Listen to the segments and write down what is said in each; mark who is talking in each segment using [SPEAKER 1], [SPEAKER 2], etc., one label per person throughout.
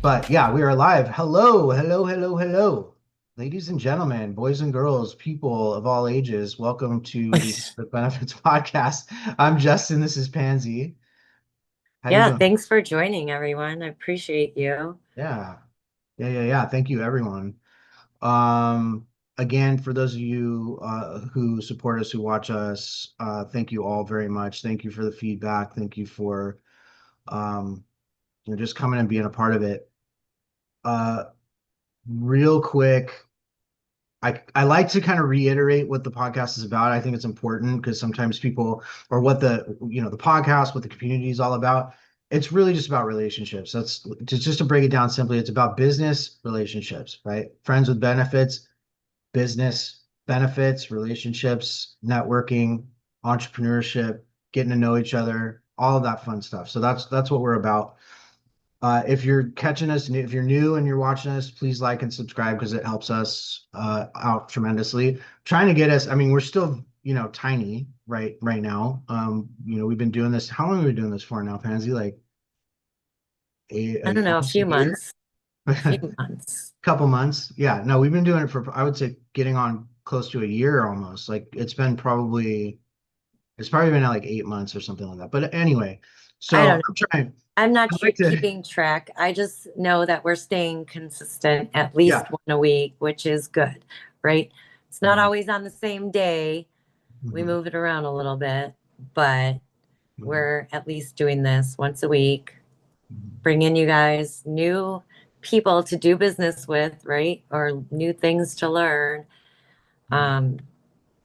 [SPEAKER 1] But yeah, we are live. Hello, hello, hello, hello. Ladies and gentlemen, boys and girls, people of all ages, welcome to the Benefits Podcast. I'm Justin, this is Pansy. How you
[SPEAKER 2] Yeah,
[SPEAKER 1] doing?
[SPEAKER 2] thanks for joining, everyone. I appreciate you.
[SPEAKER 1] Yeah. Yeah. Thank you, everyone. Um, Again, for those of you who support us, who watch us, thank you all very much. Thank you for the feedback. Thank you for um, just coming and being a part of it. Uh, Real quick, I like to kind of reiterate what the podcast is about. I think it's important because sometimes people, or what the podcast, what the community is all about. It's really just about relationships. That's just to break it down simply. It's about business relationships, right? Friends with benefits, business benefits, relationships, networking, entrepreneurship, getting to know each other, all of that fun stuff. So that's what we're about. If you're catching us, if you're new and you're watching us, please like and subscribe because it helps us out tremendously. Trying to get us, I mean, we're still, tiny right now. We've been doing this. How long have we been doing this for now, Pansy? Like
[SPEAKER 2] I don't know, a
[SPEAKER 1] almost a
[SPEAKER 2] few
[SPEAKER 1] year,
[SPEAKER 2] months, a few
[SPEAKER 1] a
[SPEAKER 2] months.
[SPEAKER 1] couple months. Yeah, no, we've been doing it for, I would say, getting on close to a year almost. Like it's probably been like 8 months or something like that. But anyway,
[SPEAKER 2] I
[SPEAKER 1] so
[SPEAKER 2] don't know.
[SPEAKER 1] I'm trying.
[SPEAKER 2] I'm not
[SPEAKER 1] I like to,
[SPEAKER 2] keeping track. I just know that we're staying consistent at
[SPEAKER 1] yeah.
[SPEAKER 2] least one a week, which is good, right? It's not
[SPEAKER 1] Mhm,
[SPEAKER 2] always on the same day. We
[SPEAKER 1] mhm,
[SPEAKER 2] move it around a little bit, but
[SPEAKER 1] mhm,
[SPEAKER 2] we're at least doing this once a week,
[SPEAKER 1] mhm.
[SPEAKER 2] bringing you guys new people to do business with, right? Or new things to learn.
[SPEAKER 1] Mhm.
[SPEAKER 2] Um,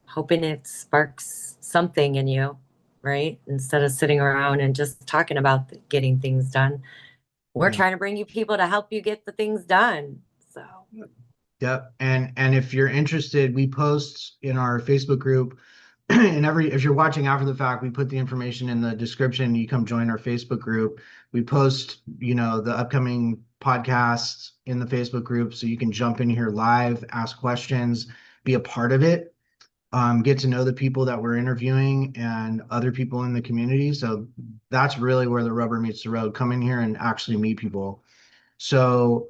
[SPEAKER 2] Hoping it sparks something in you, right? Instead of sitting around and just talking about getting things done. We're
[SPEAKER 1] Yeah.
[SPEAKER 2] trying to bring you people to help you get the things done. So,
[SPEAKER 1] Yep. And if you're interested, we post in our Facebook group and if you're watching after the fact, we put the information in the description. You come join our Facebook group. We post, the upcoming podcasts in the Facebook group so you can jump in here live, ask questions, be a part of it, get to know the people that we're interviewing and other people in the community. So that's really where the rubber meets the road. Come in here and actually meet people. So,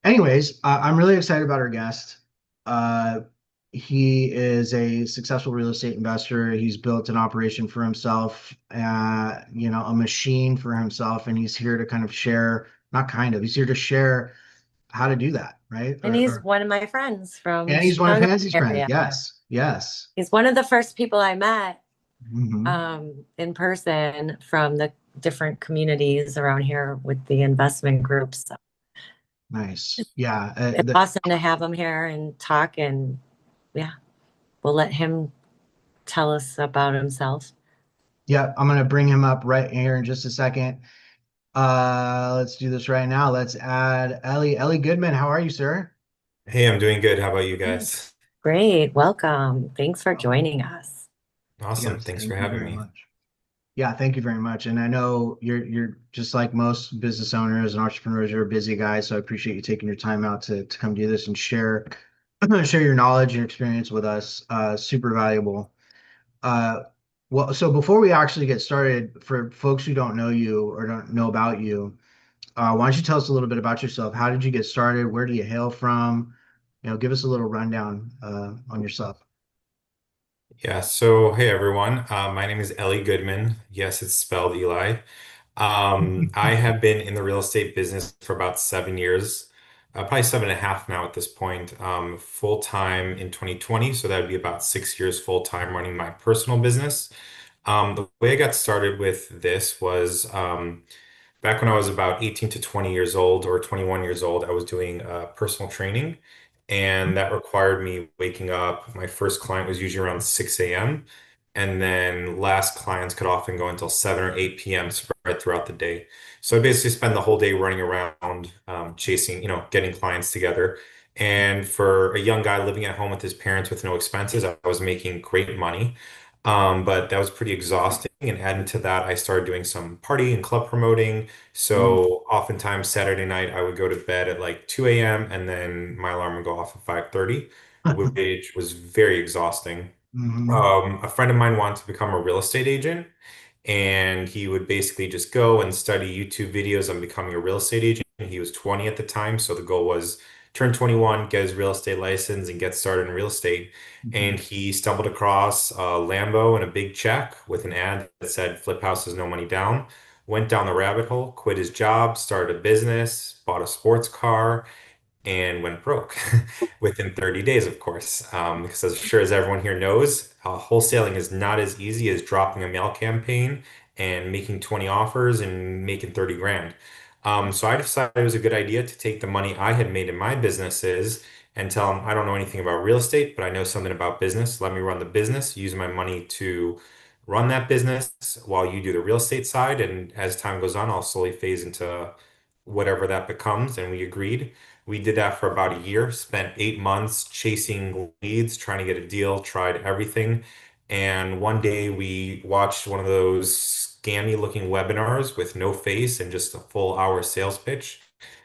[SPEAKER 1] anyways, I'm really excited about our guest. Uh, he is a successful real estate investor. He's built an operation for himself, a machine for himself, and he's here to kind of share, not kind of, he's here to share how to do that, right?
[SPEAKER 2] and he's one of my friends from
[SPEAKER 1] And he's one of
[SPEAKER 2] Chicago
[SPEAKER 1] Pansy's friends.
[SPEAKER 2] area.
[SPEAKER 1] Yes, yes.
[SPEAKER 2] He's one of the first people I met
[SPEAKER 1] Hmm.
[SPEAKER 2] in person from the different communities around here with the investment groups. So
[SPEAKER 1] Nice. Yeah.
[SPEAKER 2] it's awesome to have him here and talk. And yeah, we'll let him tell us about himself.
[SPEAKER 1] Yeah, I'm gonna bring him up right here in just a second. Let's do this right now. Let's add Ellie. Ellie Goodman, how are you, sir?
[SPEAKER 3] Hey, I'm doing good. How about you
[SPEAKER 2] Hey,
[SPEAKER 3] guys?
[SPEAKER 2] great. Welcome. Thanks for joining us.
[SPEAKER 3] Awesome.
[SPEAKER 1] Yes,
[SPEAKER 3] Thanks for
[SPEAKER 1] thank you
[SPEAKER 3] having
[SPEAKER 1] very
[SPEAKER 3] me.
[SPEAKER 1] much. Yeah, thank you very much. And I know you're just like most business owners and entrepreneurs, you're a busy guy, so I appreciate you taking your time out to come do this and share share your knowledge and experience with us. Super valuable. Uh, well, so before we actually get started, for folks who don't know you or don't know about you, why don't you tell us a little bit about yourself? How did you get started? Where do you hail from? Give us a little rundown on yourself.
[SPEAKER 3] Yeah, so hey everyone. My name is Eli Goodman. Yes, it's spelled Eli. I have been in the real estate business for about 7 years, probably 7.5 now at this point, full time in 2020. So that would be about 6 years full time running my personal business. The way I got started with this was back when I was about 18 to 20 years old or 21 years old, I was doing personal training, and that required me waking up. My first client was usually around 6 a.m. And then last clients could often go until 7 or 8 p.m. spread throughout the day. So I basically spend the whole day running around, chasing, getting clients together. And for a young guy living at home with his parents with no expenses, I was making great money. But that was pretty exhausting. And adding to that, I started doing some party and club promoting.
[SPEAKER 1] Mm,
[SPEAKER 3] So oftentimes Saturday night, I would go to bed at like 2 a.m. and then my alarm would go off at 5:30, which was very exhausting.
[SPEAKER 1] mhm.
[SPEAKER 3] A friend of mine wanted to become a real estate agent, and he would basically just go and study YouTube videos on becoming a real estate agent. He was 20 at the time, so the goal was turn 21, get his real estate license, and get started in real estate.
[SPEAKER 1] Mhm.
[SPEAKER 3] And he stumbled across a Lambo and a big check with an ad that said "Flip houses, no money down." Went down the rabbit hole, quit his job, started a business, bought a sports car, and went broke within 30 days, of course. Because as sure as everyone here knows, wholesaling is not as easy as dropping a mail campaign and making 20 offers and making 30 grand. So I decided it was a good idea to take the money I had made in my businesses and tell them I don't know anything about real estate, but I know something about business. Let me run the business, use my money to run that business while you do the real estate side. And as time goes on, I'll slowly phase into whatever that becomes. And we agreed. We did that for about a year, spent 8 months chasing leads, trying to get a deal, tried everything. And one day we watched one of those scammy looking webinars with no face and just a full hour sales pitch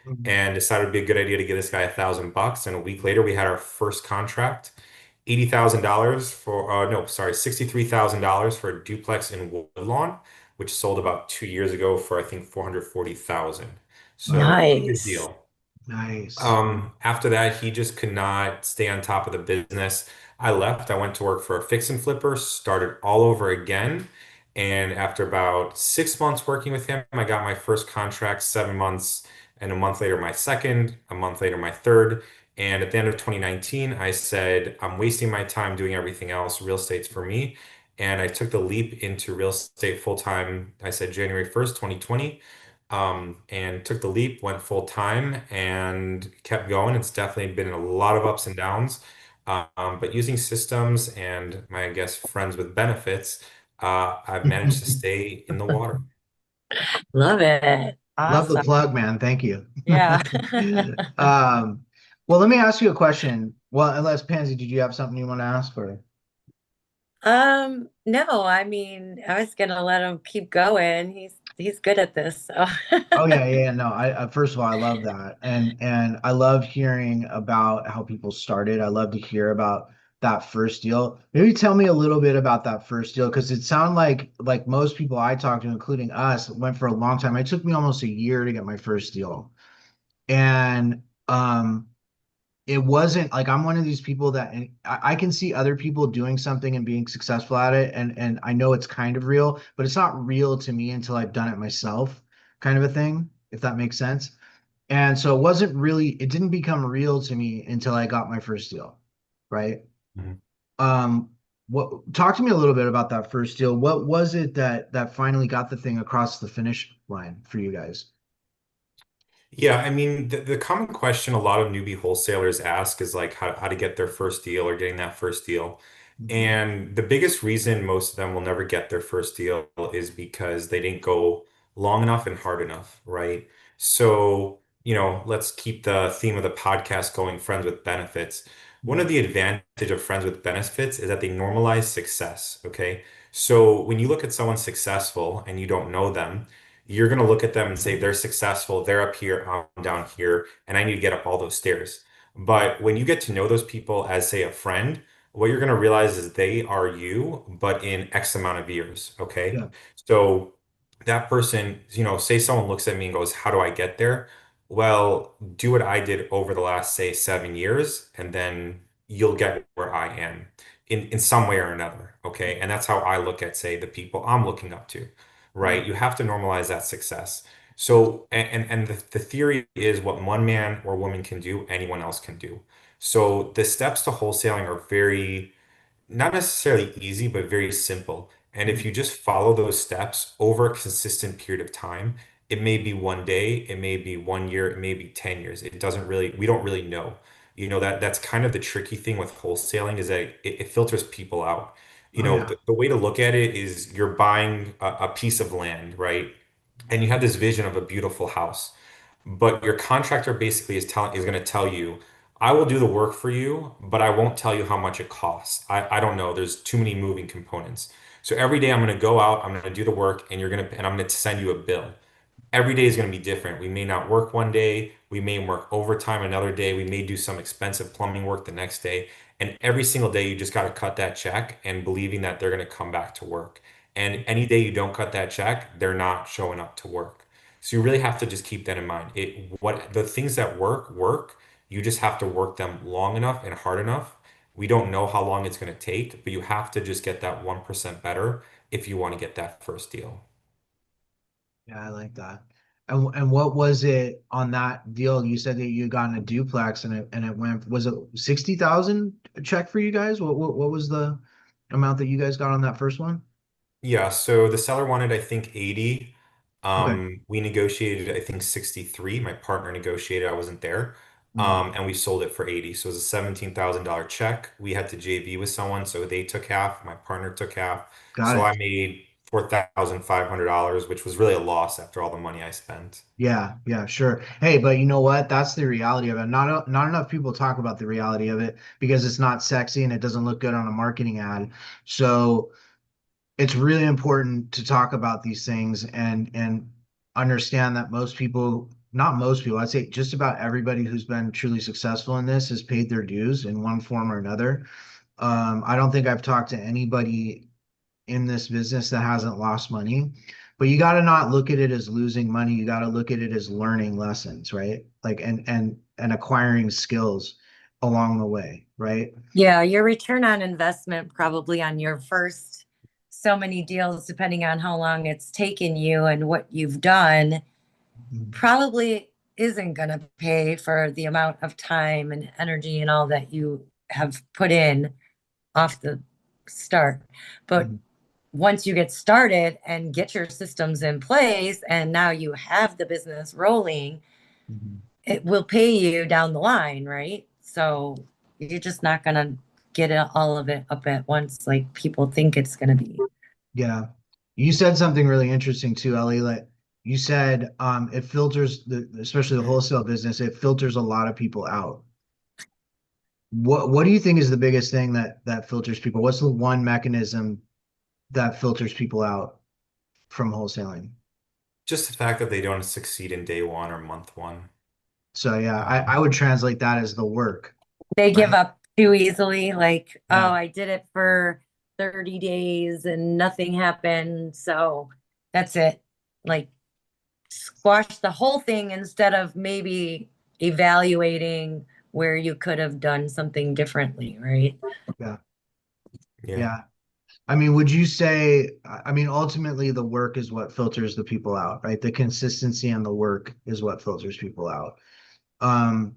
[SPEAKER 1] Mhm.
[SPEAKER 3] and decided it'd be a good idea to give this guy $1,000. And a week later, we had our first contract, $80,000 for, no, sorry, $63,000 for a duplex in Woodlawn, which sold about 2 years ago for, I think, 440,000. So pretty good
[SPEAKER 2] Nice.
[SPEAKER 3] deal.
[SPEAKER 1] Nice.
[SPEAKER 3] After that, he just could not stay on top of the business. I left. I went to work for a fix and flipper, started all over again. And after about 6 months working with him, I got my first contract, 7 months, and a month later, my second, a month later, my third. And at the end of 2019, I said, I'm wasting my time doing everything else. Real estate's for me. And I took the leap into real estate full time. I said January 1st, 2020 and took the leap, went full time, and kept going. It's definitely been a lot of ups and downs, but using systems and my, I guess, friends with benefits, I've managed to stay in the water.
[SPEAKER 2] Love it.
[SPEAKER 1] Love the
[SPEAKER 2] Awesome.
[SPEAKER 1] plug, man. Thank you.
[SPEAKER 2] Yeah.
[SPEAKER 1] Um, well, let me ask you a question. Well, unless Pansy, did you have something you want to ask or?
[SPEAKER 2] No, I mean, I was gonna let him keep going. He's good at this, so
[SPEAKER 1] Oh yeah, yeah, yeah. No, I first of all, I love that, and I love hearing about how people started. I love to hear about that first deal. Maybe tell me a little bit about that first deal because it sounded like most people I talked to, including us, went for a long time. It took me almost a year to get my first deal, and it wasn't like I'm one of these people that and I can see other people doing something and being successful at it, and I know it's kind of real, but it's not real to me until I've done it myself, kind of a thing, if that makes sense. And so it didn't become real to me until I got my first deal, right?
[SPEAKER 3] Mhm.
[SPEAKER 1] Um, what talk to me a little bit about that first deal. What was it that finally got the thing across the finish line for you guys?
[SPEAKER 3] Yeah, I mean, the common question a lot of newbie wholesalers ask is like how to get their first deal or getting that first deal.
[SPEAKER 1] Mhm.
[SPEAKER 3] And the biggest reason most of them will never get their first deal is because they didn't go long enough and hard enough, right? So, let's keep the theme of the podcast going, friends with benefits. One
[SPEAKER 1] Yeah,
[SPEAKER 3] of the advantage of friends with benefits is that they normalize success, okay? So when you look at someone successful and you don't know them, you're going to look at them and say, they're successful, they're up here, I'm down here, and I need to get up all those stairs. But when you get to know those people as, say, a friend, what you're going to realize is they are you, but in X amount of years. Okay.
[SPEAKER 1] yeah,
[SPEAKER 3] So that person, say someone looks at me and goes, how do I get there? Well, do what I did over the last, say, 7 years, and then you'll get where I am in some way or another. Okay. And that's how I look at, say, the people I'm looking up to,
[SPEAKER 1] yeah.
[SPEAKER 3] right? You have to normalize that success. So, and the theory is what one man or woman can do, anyone else can do. So the steps to wholesaling are very, not necessarily easy, but very simple. And if
[SPEAKER 1] Mhm.
[SPEAKER 3] you just follow those steps over a consistent period of time, it may be one day, it may be 1 year, it may be 10 years. It doesn't really, we don't really know. That's kind of the tricky thing with wholesaling is that it filters people out.
[SPEAKER 1] Oh yeah,
[SPEAKER 3] The way to look at it is you're buying a piece of land, right? And you have this vision of a beautiful house. But your contractor basically is going to tell you, I will do the work for you, but I won't tell you how much it costs. I don't know. There's too many moving components. So every day I'm going to go out, I'm going to do the work, and I'm going to send you a bill. Every day is going to be different. We may not work one day, we may work overtime another day, we may do some expensive plumbing work the next day. And every single day you just got to cut that check and believing that they're going to come back to work. And any day you don't cut that check, they're not showing up to work. So you really have to just keep that in mind. What the things that work. You just have to work them long enough and hard enough. We don't know how long it's going to take, but you have to just get that 1% better if you want to get that first deal.
[SPEAKER 1] Yeah, I like that. And what was it on that deal? You said that you got in a duplex and it went, was it 60,000 check for you guys? What was the amount that you guys got on that first one?
[SPEAKER 3] Yeah, so the seller wanted, I think, 80.
[SPEAKER 1] Okay.
[SPEAKER 3] We negotiated, I think, 63. My partner negotiated, I wasn't there.
[SPEAKER 1] Mm,
[SPEAKER 3] And we sold it for 80. So it was a $17,000 check. We had to JV with someone, so they took half, my partner took half.
[SPEAKER 1] got
[SPEAKER 3] So
[SPEAKER 1] it.
[SPEAKER 3] I made $4,500, which was really a loss after all the money I spent.
[SPEAKER 1] Yeah, yeah, sure. Hey, but you know what? That's the reality of it. Not enough people talk about the reality of it because it's not sexy and it doesn't look good on a marketing ad. So it's really important to talk about these things and understand that most people, not most people, I'd say just about everybody who's been truly successful in this has paid their dues in one form or another. I don't think I've talked to anybody in this business that hasn't lost money, but you got to not look at it as losing money. You got to look at it as learning lessons, right? Like and acquiring skills along the way, right?
[SPEAKER 2] Yeah, your return on investment probably on your first so many deals, depending on how long it's taken you and what you've done,
[SPEAKER 1] Mhm.
[SPEAKER 2] probably isn't going to pay for the amount of time and energy and all that you have put in off the start. But
[SPEAKER 1] Mhm.
[SPEAKER 2] once you get started and get your systems in place, and now you have the business rolling,
[SPEAKER 1] Mhm.
[SPEAKER 2] it will pay you down the line, right? So you're just not going to get all of it up at once like people think it's going to be.
[SPEAKER 1] Yeah. You said something really interesting too, Ellie. Like you said, it filters especially the wholesale business, it filters a lot of people out. What do you think is the biggest thing that filters people? What's the one mechanism that filters people out from wholesaling?
[SPEAKER 3] Just the fact that they don't succeed in day one or month one.
[SPEAKER 1] So yeah, I
[SPEAKER 3] Um,
[SPEAKER 1] would translate that as the work,
[SPEAKER 2] They give
[SPEAKER 1] right?
[SPEAKER 2] up too easily, like, oh,
[SPEAKER 1] Yeah.
[SPEAKER 2] I did it for 30 days and nothing happened. So that's it. Like, squash the whole thing instead of maybe evaluating where you could have done something differently, right?
[SPEAKER 1] Yeah.
[SPEAKER 3] yeah.
[SPEAKER 1] Yeah. I mean, would you say, I mean, ultimately the work is what filters the people out, right? The consistency and the work is what filters people out. Um,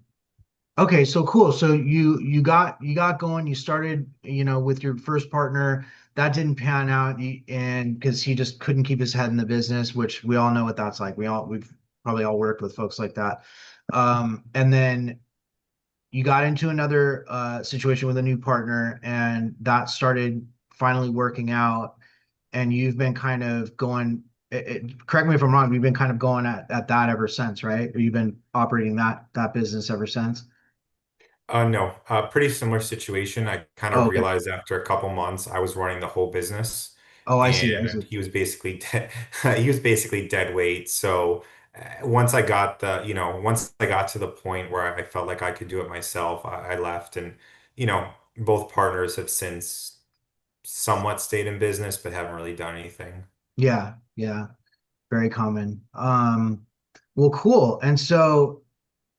[SPEAKER 1] Okay, so cool. So you got going. You started, with your first partner. That didn't pan out, and because he just couldn't keep his head in the business, which we all know what that's like. We've probably all worked with folks like that. And then you got into another situation with a new partner, and that started finally working out. And you've been kind of going. Correct me if I'm wrong. You've been kind of going at that ever since, right? Or you've been operating that business ever since.
[SPEAKER 3] No, pretty similar situation. I kind
[SPEAKER 1] Oh,
[SPEAKER 3] of
[SPEAKER 1] okay.
[SPEAKER 3] realized after a couple months I was running the whole business,
[SPEAKER 1] Oh, I see. I
[SPEAKER 3] and
[SPEAKER 1] see.
[SPEAKER 3] he was basically dead. He was basically dead weight. So once I got to the point where I felt like I could do it myself, I left, and both partners have since somewhat stayed in business, but haven't really done anything.
[SPEAKER 1] Yeah, yeah, very common. Well, cool. And so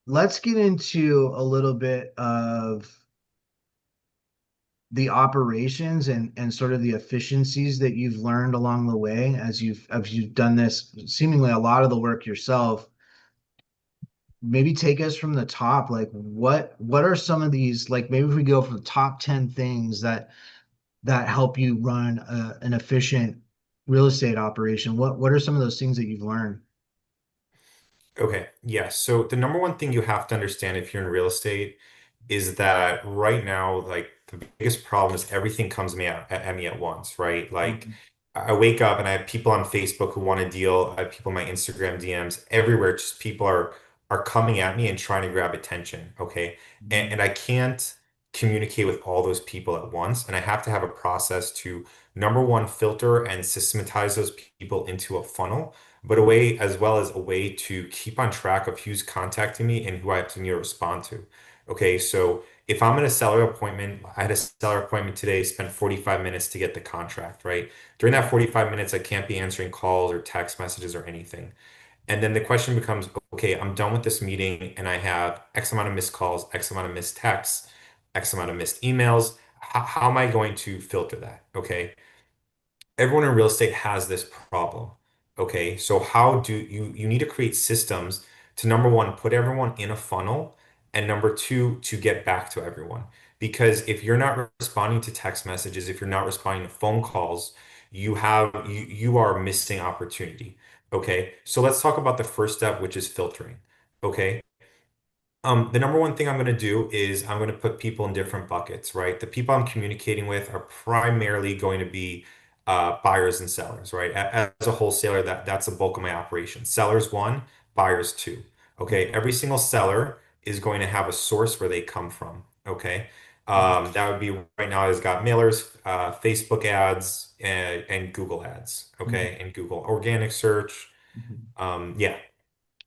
[SPEAKER 1] let's get into a little bit of the operations and sort of the efficiencies that you've learned along the way as you've done this seemingly a lot of the work yourself. Maybe take us from the top. Like what are some of these, like maybe if we go from the top 10 things that help you run an efficient real estate operation. What are some of those things that you've learned?
[SPEAKER 3] Okay, yeah. So the number one thing you have to understand if you're in real estate is that right now, like the biggest problem is everything comes at me at once, right? Like
[SPEAKER 1] Mhm.
[SPEAKER 3] I wake up and I have people on Facebook who want to deal. I have people in my Instagram DMs everywhere. Just people are coming at me and trying to grab attention. Okay, and I can't communicate with all those people at once, and I have to have a process to number one filter and systematize those people into a funnel, but a way as well as a way to keep on track of who's contacting me and who I have to need to respond to. Okay, so if I'm in a seller appointment, I had a seller appointment today, spent 45 minutes to get the contract, right? During that 45 minutes, I can't be answering calls or text messages or anything. And then the question becomes, okay, I'm done with this meeting and I have X amount of missed calls, X amount of missed texts, X amount of missed emails. How am I going to filter that? Okay. Everyone in real estate has this problem. Okay. So how do you need to create systems to number one, put everyone in a funnel, and number two, to get back to everyone. Because if you're not responding to text messages, if you're not responding to phone calls, you are missing opportunity. Okay. So let's talk about the first step, which is filtering. Okay. The number one thing I'm going to do is I'm going to put people in different buckets, right? The people I'm communicating with are primarily going to be buyers and sellers, right? As a wholesaler, that's the bulk of my operation. Sellers one, buyers two. Okay,
[SPEAKER 1] Mhm.
[SPEAKER 3] every single seller is going to have a source where they come from. Okay,
[SPEAKER 1] Mhm.
[SPEAKER 3] that would be right now. I've got mailers, Facebook ads, and Google ads.
[SPEAKER 1] Mhm.
[SPEAKER 3] Okay, and Google organic search.
[SPEAKER 1] Mhm.
[SPEAKER 3] Yeah.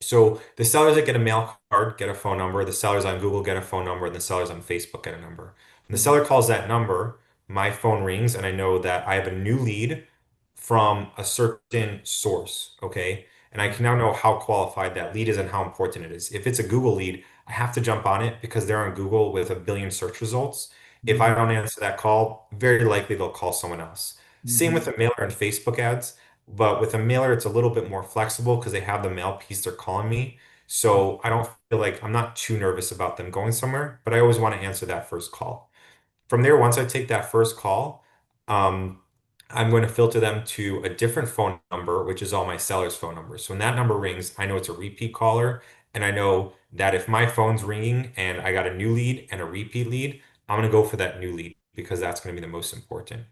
[SPEAKER 3] So the sellers that get a mail card get a phone number, the sellers on Google get a phone number, and the sellers on Facebook get a number. When the
[SPEAKER 1] Mhm.
[SPEAKER 3] seller calls that number, my phone rings and I know that I have a new lead from a certain source, okay? And I can now know how qualified that lead is and how important it is. If it's a Google lead, I have to jump on it because they're on Google with a billion search results. If I
[SPEAKER 1] Mhm.
[SPEAKER 3] don't answer that call, very likely they'll call someone else. Same with
[SPEAKER 1] Mhm.
[SPEAKER 3] a mailer and Facebook ads. But with a mailer, it's a little bit more flexible because they have the mail piece they're calling me. So I don't feel like I'm not too nervous about them going somewhere, but I always want to answer that first call. From there, once I take that first call, um, I'm going to filter them to a different phone number, which is all my sellers' phone numbers. So when that number rings, I know it's a repeat caller, and I know that if my phone's ringing and I got a new lead and a repeat lead, I'm going to go for that new lead because that's going to be the most important.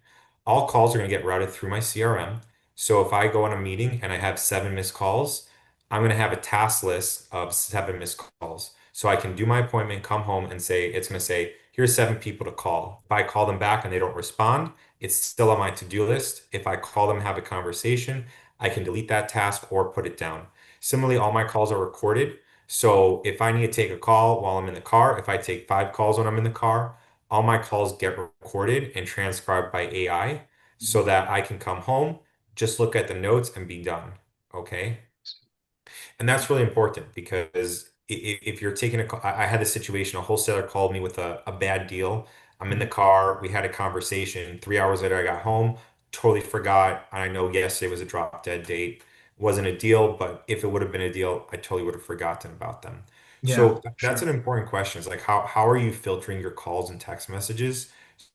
[SPEAKER 3] All calls are going to get routed through my CRM. So if I go on a meeting and I have seven missed calls, I'm going to have a task list of seven missed calls. So I can do my appointment, come home, and say, it's going to say, here's seven people to call. If I call them back and they don't respond, it's still on my to-do list. If I call them, have a conversation, I can delete that task or put it down. Similarly, all my calls are recorded. So if I need to take a call while I'm in the car, if I take five calls when I'm in the car, all my calls get recorded and transcribed by AI so
[SPEAKER 1] Mhm.
[SPEAKER 3] that I can come home, just look at the notes and be done. Okay. And that's really important because if you're taking a call, I had this situation, a wholesaler called me with a bad deal. I'm in the
[SPEAKER 1] Mhm.
[SPEAKER 3] car, we had a conversation. 3 hours later, I got home, totally forgot. I know yesterday was a drop dead date. Wasn't a deal, but if it would have been a deal, I totally would have forgotten about them.
[SPEAKER 1] Yeah,
[SPEAKER 3] So that's an
[SPEAKER 1] sure.
[SPEAKER 3] important question. It's like how are you filtering your calls and text messages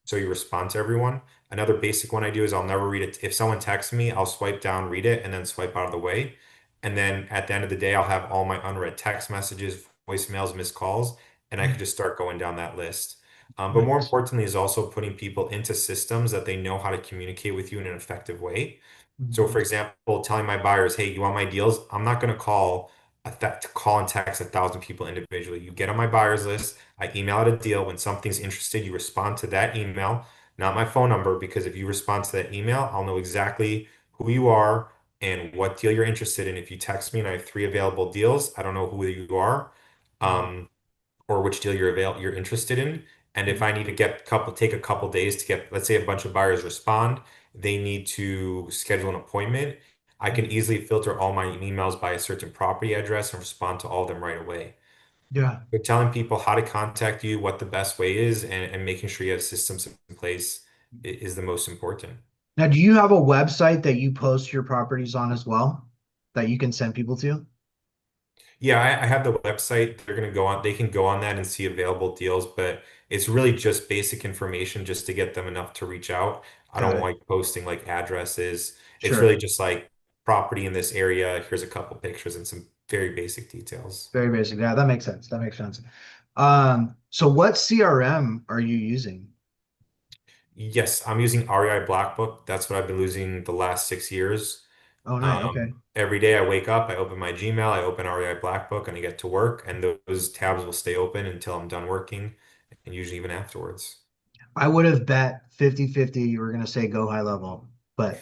[SPEAKER 3] so you respond to everyone? Another basic one I do is I'll never read it. If someone texts me, I'll swipe down, read it, and then swipe out of the way. And then at the end of the day, I'll have all my unread text messages, voicemails, missed calls, and I could
[SPEAKER 1] Mhm.
[SPEAKER 3] just start going down that list. But more
[SPEAKER 1] Nice.
[SPEAKER 3] importantly, is also putting people into systems that they know how to communicate with you in an effective way. So,
[SPEAKER 1] Mhm.
[SPEAKER 3] for example, telling my buyers, "Hey, you want my deals?" I'm not going to call and text 1,000 people individually. You get on my buyers list. I email out a deal. When something's interested, you respond to that email, not my phone number, because if you respond to that email, I'll know exactly who you are and what deal you're interested in. If you text me and I have three available deals, I don't know who you are,
[SPEAKER 1] Mhm.
[SPEAKER 3] um, or which deal you're interested in. And if
[SPEAKER 1] Mhm.
[SPEAKER 3] I need to take a couple days to get, let's say a bunch of buyers respond, they need to schedule an appointment. I can
[SPEAKER 1] Mhm.
[SPEAKER 3] easily filter all my emails by a certain property address and respond to all of them right away.
[SPEAKER 1] Yeah.
[SPEAKER 3] But telling people how to contact you, what the best way is, and making sure you have systems in place is the most important.
[SPEAKER 1] Now, do you have a website that you post your properties on as well that you can send people to?
[SPEAKER 3] Yeah, I have the website. They're going to go on, they can go on that and see available deals, but it's really just basic information just to get them enough to reach out. I
[SPEAKER 1] Got
[SPEAKER 3] don't
[SPEAKER 1] it.
[SPEAKER 3] like posting like addresses. It's
[SPEAKER 1] Sure.
[SPEAKER 3] really just like property in this area. Here's a couple pictures and some very basic details.
[SPEAKER 1] Very basic. Yeah, that makes sense. That makes sense. So what CRM are you using?
[SPEAKER 3] Yes, I'm using REI Blackbook. That's what I've been using the last 6 years.
[SPEAKER 1] Oh, nice. Okay.
[SPEAKER 3] Every day I wake up, I open my Gmail, I open REI Blackbook, and I get to work, and those tabs will stay open until I'm done working, and usually even afterwards.
[SPEAKER 1] I would have bet 50-50 you were gonna say go high level, but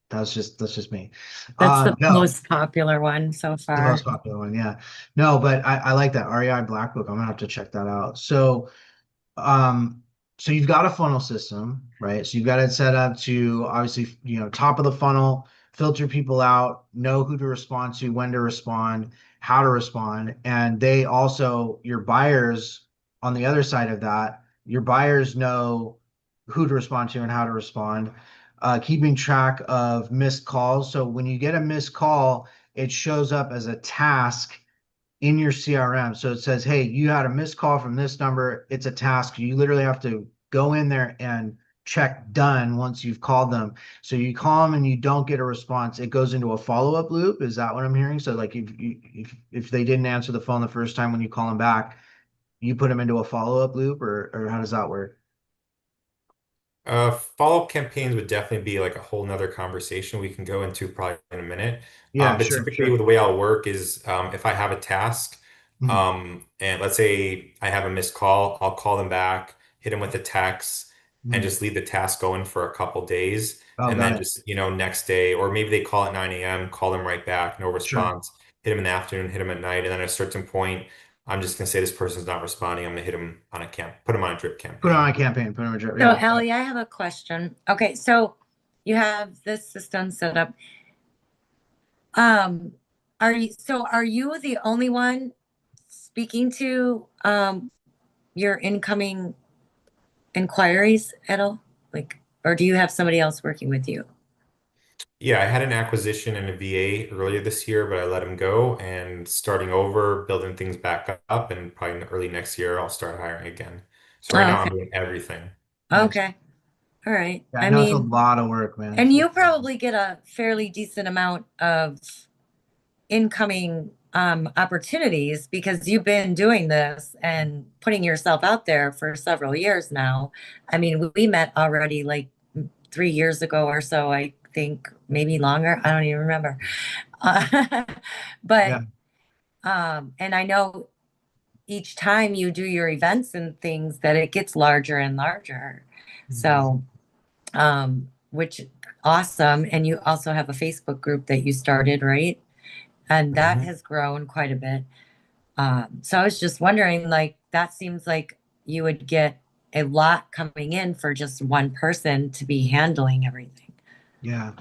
[SPEAKER 1] that's just me.
[SPEAKER 2] That's the
[SPEAKER 1] No,
[SPEAKER 2] most popular one so
[SPEAKER 1] the most
[SPEAKER 2] far.
[SPEAKER 1] popular one, yeah. No, but I like that REI Black Book. I'm gonna have to check that out. Um, so you've got a funnel system, right? So you've got it set up to obviously, top of the funnel, filter people out, know who to respond to, when to respond, how to respond. And they also, your buyers on the other side of that, your buyers know who to respond to and how to respond. Keeping track of missed calls. So when you get a missed call, it shows up as a task in your CRM. So it says, hey, you had a missed call from this number. It's a task. You literally have to go in there and check done once you've called them. So you call them and you don't get a response, it goes into a follow-up loop. Is that what I'm hearing? So like if they didn't answer the phone the first time when you call them back, you put them into a follow-up loop, or how does that work?
[SPEAKER 3] Follow-up campaigns would definitely be like a whole nother conversation we can go into probably in a minute.
[SPEAKER 1] Yeah,
[SPEAKER 3] But
[SPEAKER 1] sure,
[SPEAKER 3] typically,
[SPEAKER 1] sure.
[SPEAKER 3] the way I'll work is if I have a task,
[SPEAKER 1] Mhm.
[SPEAKER 3] and let's say I have a missed call, I'll call them back, hit them with a text, and
[SPEAKER 1] Mhm.
[SPEAKER 3] just leave the task going for a couple days.
[SPEAKER 1] Oh,
[SPEAKER 3] And
[SPEAKER 1] got
[SPEAKER 3] then
[SPEAKER 1] it.
[SPEAKER 3] just, next day, or maybe they call at 9 a.m., call them right back, no
[SPEAKER 1] Sure.
[SPEAKER 3] response, hit them in the afternoon, hit them at night. And then at a certain point, I'm just going to say this person's not responding. I'm going to hit them on put them on a drip
[SPEAKER 1] Put on
[SPEAKER 3] campaign.
[SPEAKER 1] a campaign, put on a drip.
[SPEAKER 2] So,
[SPEAKER 1] Yeah.
[SPEAKER 2] Ellie, I have a question. Okay, so you have this system set up. Um, are you the only one speaking to your incoming inquiries at all? Like, or do you have somebody else working with you?
[SPEAKER 3] Yeah, I had an acquisition and a VA earlier this year, but I let him go and starting over, building things back up, and probably in early next year I'll start hiring again. So right
[SPEAKER 2] Oh,
[SPEAKER 3] now
[SPEAKER 2] okay.
[SPEAKER 3] I'm doing everything.
[SPEAKER 1] Nice.
[SPEAKER 2] Okay. All right.
[SPEAKER 1] Yeah, I
[SPEAKER 2] I
[SPEAKER 1] know it's a
[SPEAKER 2] mean,
[SPEAKER 1] lot of work, man.
[SPEAKER 2] and you probably get a fairly decent amount of incoming opportunities because you've been doing this and putting yourself out there for several years now. I mean, we met already like 3 years ago or so, I think, maybe longer. I don't even remember. Uh, but
[SPEAKER 1] Yeah.
[SPEAKER 2] and I know each time you do your events and things that it gets larger and larger.
[SPEAKER 1] Mhm.
[SPEAKER 2] So, which awesome. And you also have a Facebook group that you started, right? And that
[SPEAKER 3] Mhm.
[SPEAKER 2] has grown quite a bit. So I was just wondering, like, that seems like you would get a lot coming in for just one person to be handling everything.
[SPEAKER 1] Yeah.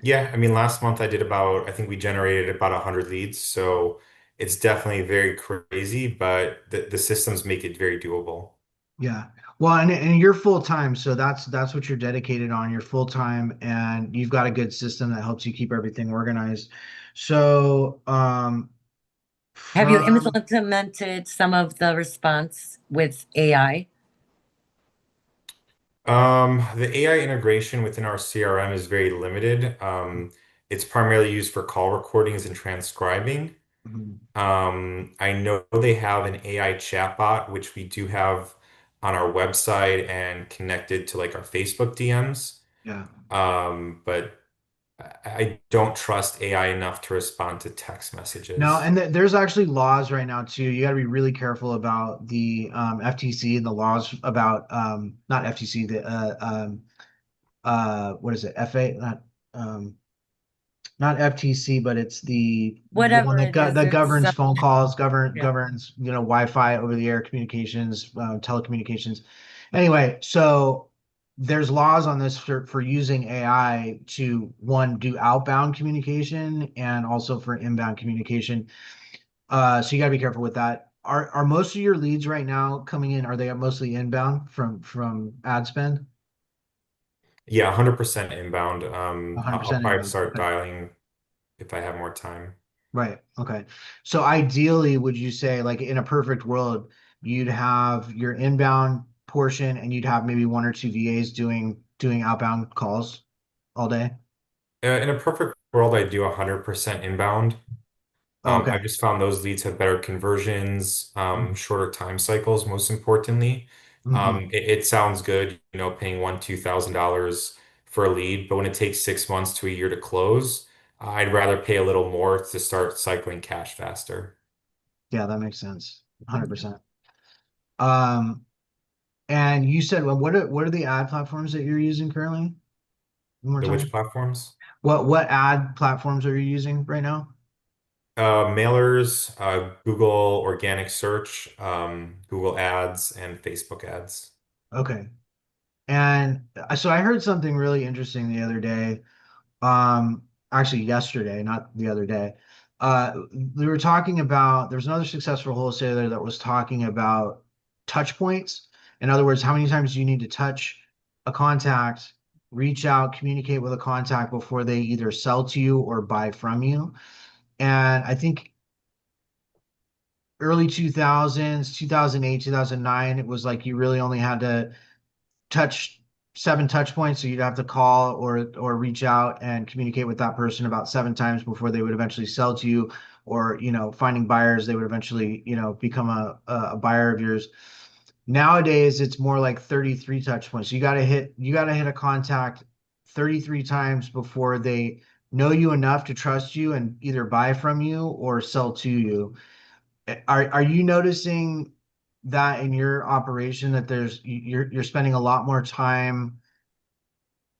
[SPEAKER 3] Yeah, I mean last month I think we generated about 100 leads, so it's definitely very crazy, but the systems make it very doable.
[SPEAKER 1] Yeah. Well, and you're full time, so that's what you're dedicated on. You're full time and you've got a good system that helps you keep everything organized. So,
[SPEAKER 2] Have you
[SPEAKER 1] from
[SPEAKER 2] implemented some of the response with AI?
[SPEAKER 3] The AI integration within our CRM is very limited. It's primarily used for call recordings and transcribing.
[SPEAKER 1] Mhm.
[SPEAKER 3] I know they have an AI chatbot, which we do have on our website and connected to like our Facebook DMs.
[SPEAKER 1] Yeah.
[SPEAKER 3] But I don't trust AI enough to respond to text
[SPEAKER 1] No,
[SPEAKER 3] messages.
[SPEAKER 1] and there's actually laws right now too. You got to be really careful about the FTC and the laws about not FTC, the what is it? FA, um not FTC, but it's the one
[SPEAKER 2] Whatever
[SPEAKER 1] that
[SPEAKER 2] it is,
[SPEAKER 1] that
[SPEAKER 2] it's
[SPEAKER 1] governs phone calls,
[SPEAKER 2] yeah.
[SPEAKER 1] governs Wi-Fi over the air communications, telecommunications. Anyway, so there's laws on this for using AI to one do outbound communication and also for inbound communication. So you got to be careful with that. Are most of your leads right now coming in? Are they mostly inbound from ad spend?
[SPEAKER 3] Yeah, 100% inbound. I'll
[SPEAKER 1] 100%
[SPEAKER 3] probably
[SPEAKER 1] inbound.
[SPEAKER 3] start
[SPEAKER 1] Okay.
[SPEAKER 3] dialing if I have more time.
[SPEAKER 1] Right. Okay. So ideally, would you say, like in a perfect world, you'd have your inbound portion and you'd have maybe one or two VAs doing outbound calls all day?
[SPEAKER 3] In a perfect world, I do 100% inbound.
[SPEAKER 1] Oh, okay.
[SPEAKER 3] I've just found those leads have better conversions, shorter time cycles, most importantly.
[SPEAKER 1] Mm-hmm.
[SPEAKER 3] It sounds good, paying $2,000 for a lead, but when it takes 6 months to a year to close, I'd rather pay a little more to start cycling cash faster.
[SPEAKER 1] Yeah, that makes sense. 100%. Um, and you said, well, what are the ad platforms that you're using currently? One more
[SPEAKER 3] The which
[SPEAKER 1] time.
[SPEAKER 3] platforms?
[SPEAKER 1] What ad platforms are you using right now?
[SPEAKER 3] Mailers, Google organic search, Google ads, and Facebook ads.
[SPEAKER 1] Okay. And so I heard something really interesting the other day. um, actually yesterday, not the other day. We were talking about, there's another successful wholesaler that was talking about touch points. In other words, how many times do you need to touch a contact, reach out, communicate with a contact before they either sell to you or buy from you? And I think early 2000s, 2008, 2009, it was like you really only had to touch 7 touch points. So you'd have to call or reach out and communicate with that person about 7 times before they would eventually sell to you, or finding buyers, they would eventually become a buyer of yours. Nowadays it's more like 33 touch points. You got to hit a contact 33 times before they know you enough to trust you and either buy from you or sell to you. Are you noticing that in your operation, that you're spending a lot more time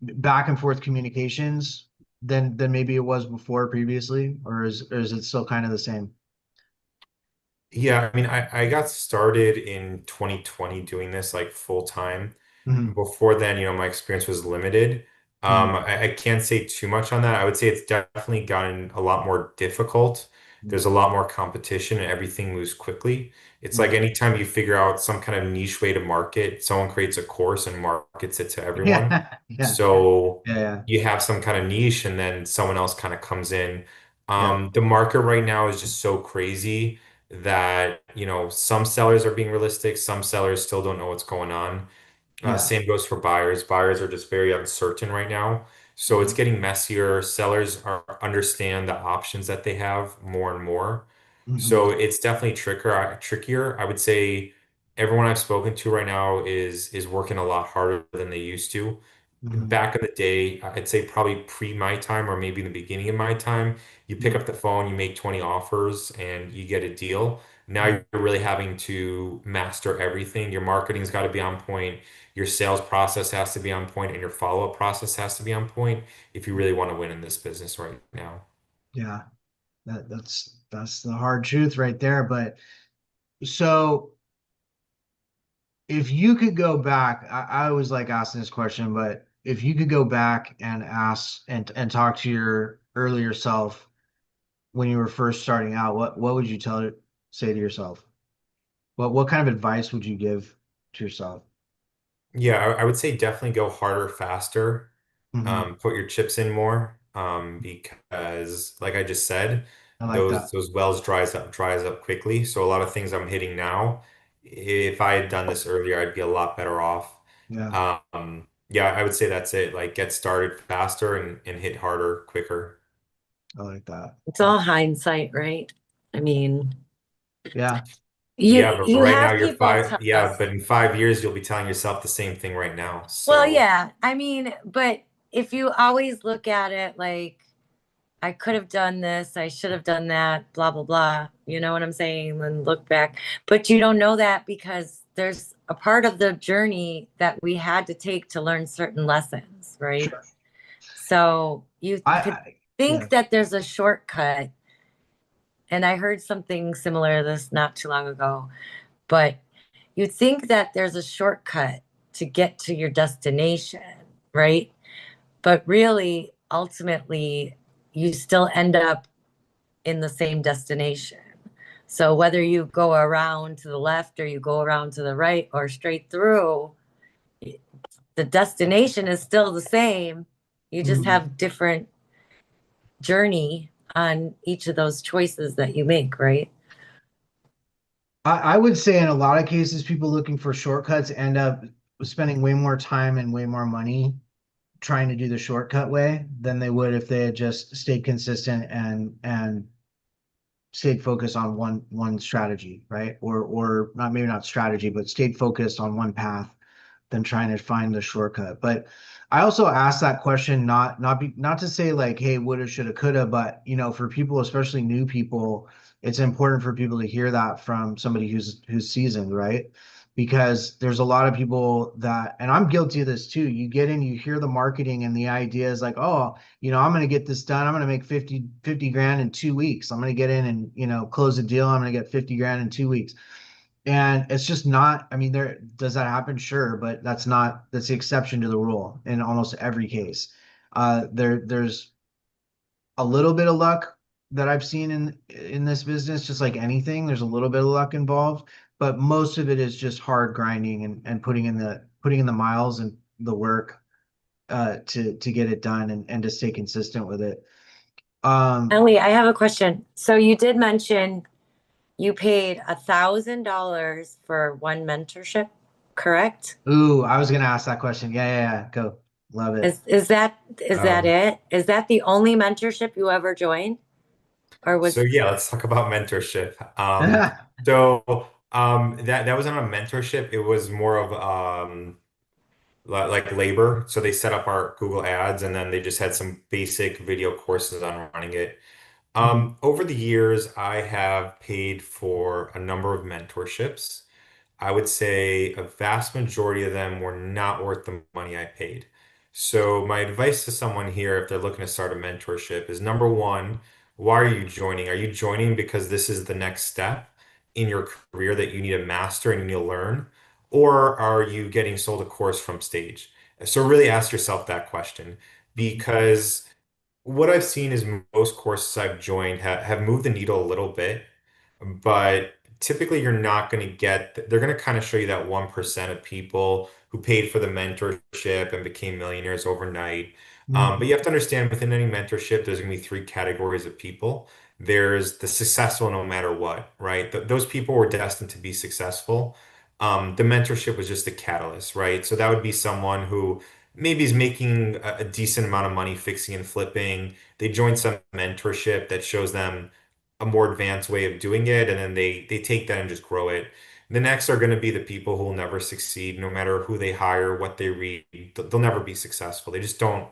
[SPEAKER 1] back and forth communications than maybe it was before previously, or is it still kind of the same?
[SPEAKER 3] Yeah, I mean, I got started in 2020 doing this like full time.
[SPEAKER 1] Hmm.
[SPEAKER 3] Before then, my experience was limited.
[SPEAKER 1] Hmm.
[SPEAKER 3] I can't say too much on that. I would say it's definitely gotten a lot more difficult. There's a lot more competition and everything moves quickly. It's like
[SPEAKER 1] Hmm.
[SPEAKER 3] anytime you figure out some kind of niche way to market, someone creates a course and markets it to everyone.
[SPEAKER 1] Yeah, yeah,
[SPEAKER 3] So
[SPEAKER 1] yeah,
[SPEAKER 3] you have some kind of niche and then someone else kind of comes in.
[SPEAKER 1] yeah,
[SPEAKER 3] The market right now is just so crazy that, some sellers are being realistic, some sellers still don't know what's going on.
[SPEAKER 1] yeah,
[SPEAKER 3] Same goes for buyers. Buyers are just very uncertain right now. So it's
[SPEAKER 1] yeah.
[SPEAKER 3] getting messier. Sellers understand the options that they have more and more.
[SPEAKER 1] Hmm.
[SPEAKER 3] So it's definitely trickier. I would say everyone I've spoken to right now is working a lot harder than they used to.
[SPEAKER 1] Hmm.
[SPEAKER 3] Back in the day, I'd say probably pre my time or maybe in the beginning of my time, you pick
[SPEAKER 1] Hmm.
[SPEAKER 3] up the phone, you make 20 offers and you get a deal. Now
[SPEAKER 1] Hmm.
[SPEAKER 3] you're really having to master everything. Your marketing's got to be on point, your sales process has to be on point, and your follow-up process has to be on point if you really want to win in this business right now.
[SPEAKER 1] Yeah, that's the hard truth right there. But so if you could go back, I always like asking this question, but if you could go back and ask and talk to your earlier self when you were first starting out, what would you say to yourself? What kind of advice would you give to yourself?
[SPEAKER 3] Yeah, I would say definitely go harder, faster.
[SPEAKER 1] Hmm.
[SPEAKER 3] Put your chips in more, because like I just said,
[SPEAKER 1] I like
[SPEAKER 3] those
[SPEAKER 1] that.
[SPEAKER 3] those wells dries up quickly. So a lot of things I'm hitting now, if I had done this earlier, I'd be a lot better off.
[SPEAKER 1] Yeah,
[SPEAKER 3] Yeah, I would say that's it. Like get started faster and hit harder, quicker.
[SPEAKER 1] I like that.
[SPEAKER 2] It's all hindsight, right? I mean,
[SPEAKER 1] Yeah,
[SPEAKER 2] you
[SPEAKER 3] Yeah, but
[SPEAKER 2] you
[SPEAKER 3] right now
[SPEAKER 2] have
[SPEAKER 3] you're
[SPEAKER 2] people
[SPEAKER 3] five.
[SPEAKER 2] tell
[SPEAKER 3] Yeah,
[SPEAKER 2] us.
[SPEAKER 3] but in 5 years you'll be telling yourself the same thing right now.
[SPEAKER 2] Well,
[SPEAKER 3] So
[SPEAKER 2] yeah, I mean, but if you always look at it like I could have done this, I should have done that, blah blah blah. You know what I'm saying? And look back, but you don't know that because there's a part of the journey that we had to take to learn certain lessons, right?
[SPEAKER 1] sure.
[SPEAKER 2] So you could
[SPEAKER 1] Yeah.
[SPEAKER 2] think that there's a shortcut, and I heard something similar to this not too long ago, but you think that there's a shortcut to get to your destination, right? But really, ultimately, you still end up in the same destination. So whether you go around to the left or you go around to the right or straight through, the destination is still the same. You just
[SPEAKER 1] Mhm.
[SPEAKER 2] have different journey on each of those choices that you make, right?
[SPEAKER 1] I would say in a lot of cases, people looking for shortcuts end up spending way more time and way more money trying to do the shortcut way than they would if they had just stayed consistent and stayed focused on one strategy, right? Or not, maybe not strategy, but stayed focused on one path than trying to find the shortcut. But I also ask that question not to say like, hey, woulda, shoulda, coulda, but for people, especially new people, it's important for people to hear that from somebody who's seasoned, right? Because there's a lot of people that, and I'm guilty of this too. You get in, you hear the marketing and the idea is like, oh, I'm going to get this done. I'm going to make 50 grand in 2 weeks. I'm going to get in and, close a deal. I'm going to get 50 grand in 2 weeks. And it's just not, I mean, there does that happen? Sure, but that's the exception to the rule in almost every case. There's a little bit of luck that I've seen in this business, just like anything, there's a little bit of luck involved, but most of it is just hard grinding and putting in the miles and the work to get it done and to stay consistent with it.
[SPEAKER 2] Ellie, I have a question. So you did mention you paid $1,000 for one mentorship, correct?
[SPEAKER 1] Ooh, I was gonna ask that question. Yeah. Go. Love it.
[SPEAKER 2] Is that
[SPEAKER 3] Um,
[SPEAKER 2] it? Is that the only mentorship you ever joined? Or
[SPEAKER 3] so
[SPEAKER 2] was
[SPEAKER 3] yeah, let's talk about mentorship. That wasn't a mentorship. It was more of like labor. So they set up our Google Ads and then they just had some basic video courses on running it.
[SPEAKER 1] Mhm.
[SPEAKER 3] Over the years, I have paid for a number of mentorships. I would say a vast majority of them were not worth the money I paid. So my advice to someone here, if they're looking to start a mentorship, is number one, why are you joining? Are you joining because this is the next step in your career that you need to master and you need to learn? Or are you getting sold a course from stage? So really ask yourself that question because what I've seen is most courses I've joined have moved the needle a little bit, but typically you're not going to get, they're going to kind of show you that 1% of people who paid for the mentorship and became millionaires overnight. But you
[SPEAKER 1] Mhm.
[SPEAKER 3] have to understand within any mentorship, there's going to be three categories of people. There's the successful no matter what, right? Those people were destined to be successful. The mentorship was just a catalyst, right? So that would be someone who maybe is making a decent amount of money fixing and flipping. They join some mentorship that shows them a more advanced way of doing it, and then they take that and just grow it. The next are going to be the people who will never succeed, no matter who they hire, what they read. They'll never be successful. They just don't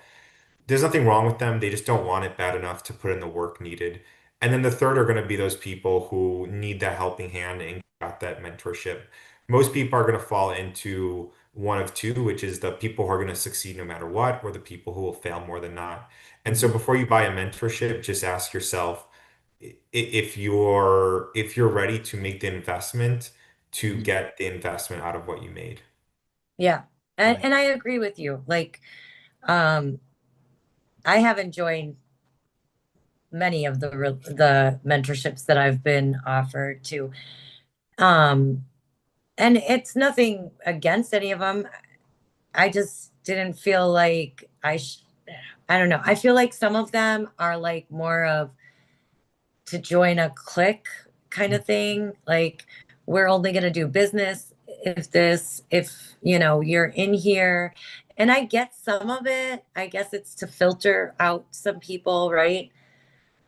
[SPEAKER 3] there's nothing wrong with them. They just don't want it bad enough to put in the work needed. And then the third are going to be those people who need that helping hand and got that mentorship. Most people are going to fall into one of two, which is the people who are going to succeed no matter what, or the people who will fail more than not. And so
[SPEAKER 1] Mhm.
[SPEAKER 3] before you buy a mentorship, just ask yourself if you're ready to make the investment to
[SPEAKER 1] Mhm.
[SPEAKER 3] get the investment out of what you made.
[SPEAKER 2] Yeah. And
[SPEAKER 1] Right.
[SPEAKER 2] and I agree with you. Like, um, I haven't joined many of the mentorships that I've been offered to. Um, and it's nothing against any of them. I just didn't feel like I don't know. I feel like some of them are like more of to join a clique kind of thing. Like, we're only going to do business if you're in here. And I get some of it. I guess it's to filter out some people, right?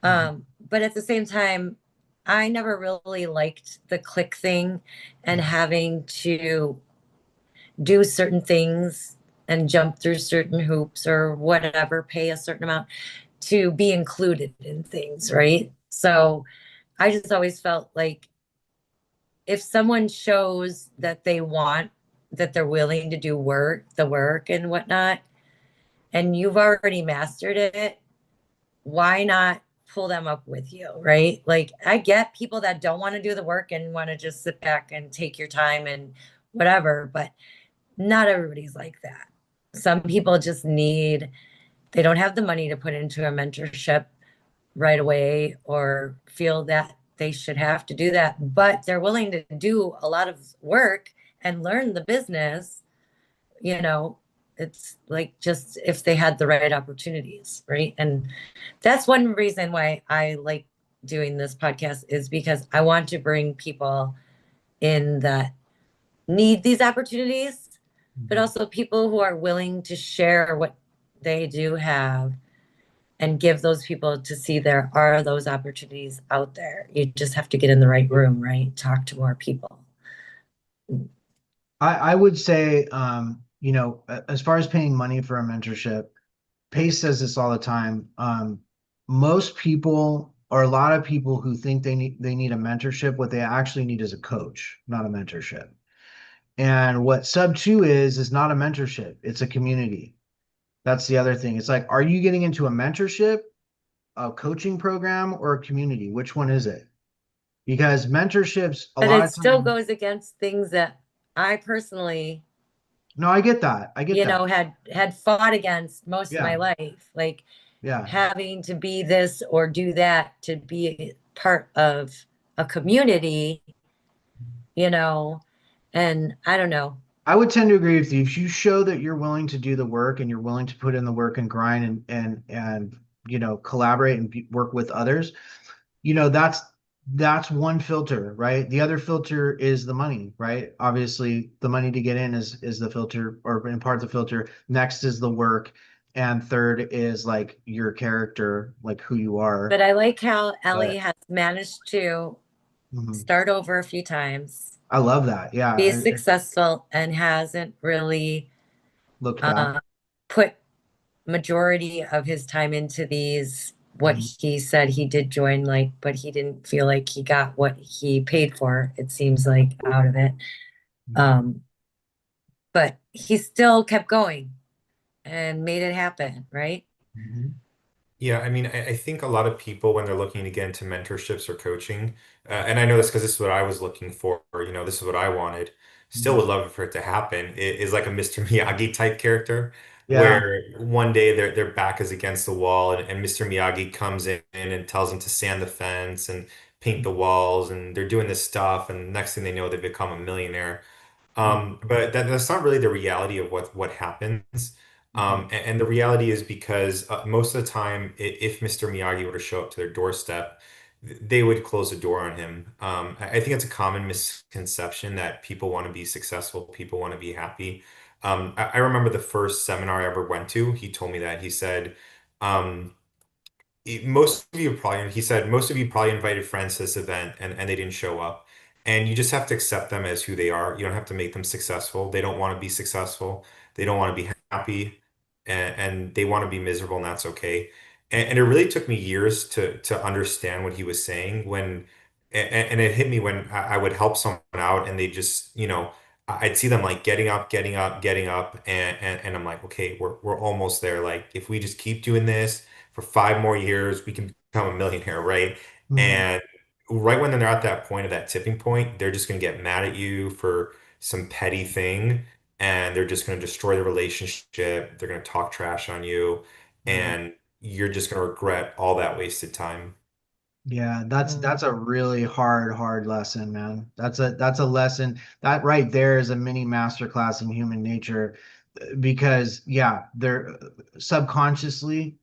[SPEAKER 1] Mhm.
[SPEAKER 2] But at the same time, I never really liked the click thing and
[SPEAKER 1] Mhm.
[SPEAKER 2] having to do certain things and jump through certain hoops or whatever, pay a certain amount to be included in things, right? So I just always felt like if someone shows that that they're willing to do the work and whatnot, and you've already mastered it, why not pull them up with you, right? Like, I get people that don't want to do the work and want to just sit back and take your time and whatever, but not everybody's like that. Some people just they don't have the money to put into a mentorship right away or feel that they should have to do that, but they're willing to do a lot of work and learn the business, you know, it's like just if they had the right opportunities, right? And that's one reason why I like doing this podcast is because I want to bring people in that need these opportunities, but
[SPEAKER 1] Mhm.
[SPEAKER 2] also people who are willing to share what they do have and give those people to see there are those opportunities out there. You just have to get in the right room, right? Talk to more people.
[SPEAKER 1] I would say, as far as paying money for a mentorship, Pace says this all the time. Most people, or a lot of people who think they need a mentorship, what they actually need is a coach, not a mentorship. And what sub two is not a mentorship, it's a community. That's the other thing. It's like, are you getting into a mentorship, a coaching program, or a community? Which one is it? Because mentorships, a
[SPEAKER 2] But
[SPEAKER 1] lot
[SPEAKER 2] it
[SPEAKER 1] of
[SPEAKER 2] still
[SPEAKER 1] times,
[SPEAKER 2] goes against things that I personally,
[SPEAKER 1] no, I get that. I get that.
[SPEAKER 2] had fought against most of my
[SPEAKER 1] Yeah.
[SPEAKER 2] life. Like,
[SPEAKER 1] Yeah.
[SPEAKER 2] having to be this or do that to be part of a community, you know, and I don't know.
[SPEAKER 1] I would tend to agree with you. If you show that you're willing to do the work and you're willing to put in the work and grind and collaborate and work with others, that's one filter, right? The other filter is the money, right? Obviously, the money to get in is the filter, or in part the filter. Next is the work, and third is like your character, like who you are.
[SPEAKER 2] But I like how
[SPEAKER 1] But
[SPEAKER 2] Ellie has managed to
[SPEAKER 1] mhm.
[SPEAKER 2] start over a few times,
[SPEAKER 1] I love that. Yeah,
[SPEAKER 2] be
[SPEAKER 1] I
[SPEAKER 2] successful, and hasn't really
[SPEAKER 1] looked back.
[SPEAKER 2] uh, put majority of his time into these. What
[SPEAKER 1] Mhm.
[SPEAKER 2] he said he did join, like, but he didn't feel like he got what he paid for, it seems like, out of it.
[SPEAKER 1] Mhm.
[SPEAKER 2] Um, but he still kept going and made it happen, right?
[SPEAKER 1] Mhm.
[SPEAKER 3] Yeah, I mean, I think a lot of people, when they're looking to get into mentorships or coaching, and I know this because this is what I was looking for, this is what I wanted, still
[SPEAKER 1] Mhm.
[SPEAKER 3] would love for it to happen, is like a Mr. Miyagi type character,
[SPEAKER 1] Yeah.
[SPEAKER 3] where one day their back is against the wall, and Mr. Miyagi comes in and tells them to sand the fence and paint the walls, and they're doing this stuff, and next thing they know, they become a millionaire. But that's not really the reality of what happens.
[SPEAKER 1] Mhm.
[SPEAKER 3] And the reality is because most of the time, if Mr. Miyagi were to show up to their doorstep, they would close the door on him. I think it's a common misconception that people want to be successful, people want to be happy. I remember the first seminar I ever went to, he told me that. He said, um, most of you probably, he said, most of you probably invited friends to this event and they didn't show up. And you just have to accept them as who they are. You don't have to make them successful. They don't want to be successful. They don't want to be happy and they want to be miserable, and that's okay. And it really took me years to understand what he was saying and it hit me when I would help someone out and they just, I'd see them like getting up, getting up, getting up, and I'm like, okay, we're almost there. Like if we just keep doing this for 5 more years, we can become a millionaire, right?
[SPEAKER 1] Mhm.
[SPEAKER 3] And right when they're at that point of that tipping point, they're just going to get mad at you for some petty thing, and they're just going to destroy the relationship. They're going to talk trash on you,
[SPEAKER 1] Mhm.
[SPEAKER 3] and you're just going to regret all that wasted time.
[SPEAKER 1] Yeah, that's
[SPEAKER 2] Mm.
[SPEAKER 1] a really hard lesson, man. That's a lesson that right there is a mini masterclass in human nature because yeah, they're subconsciously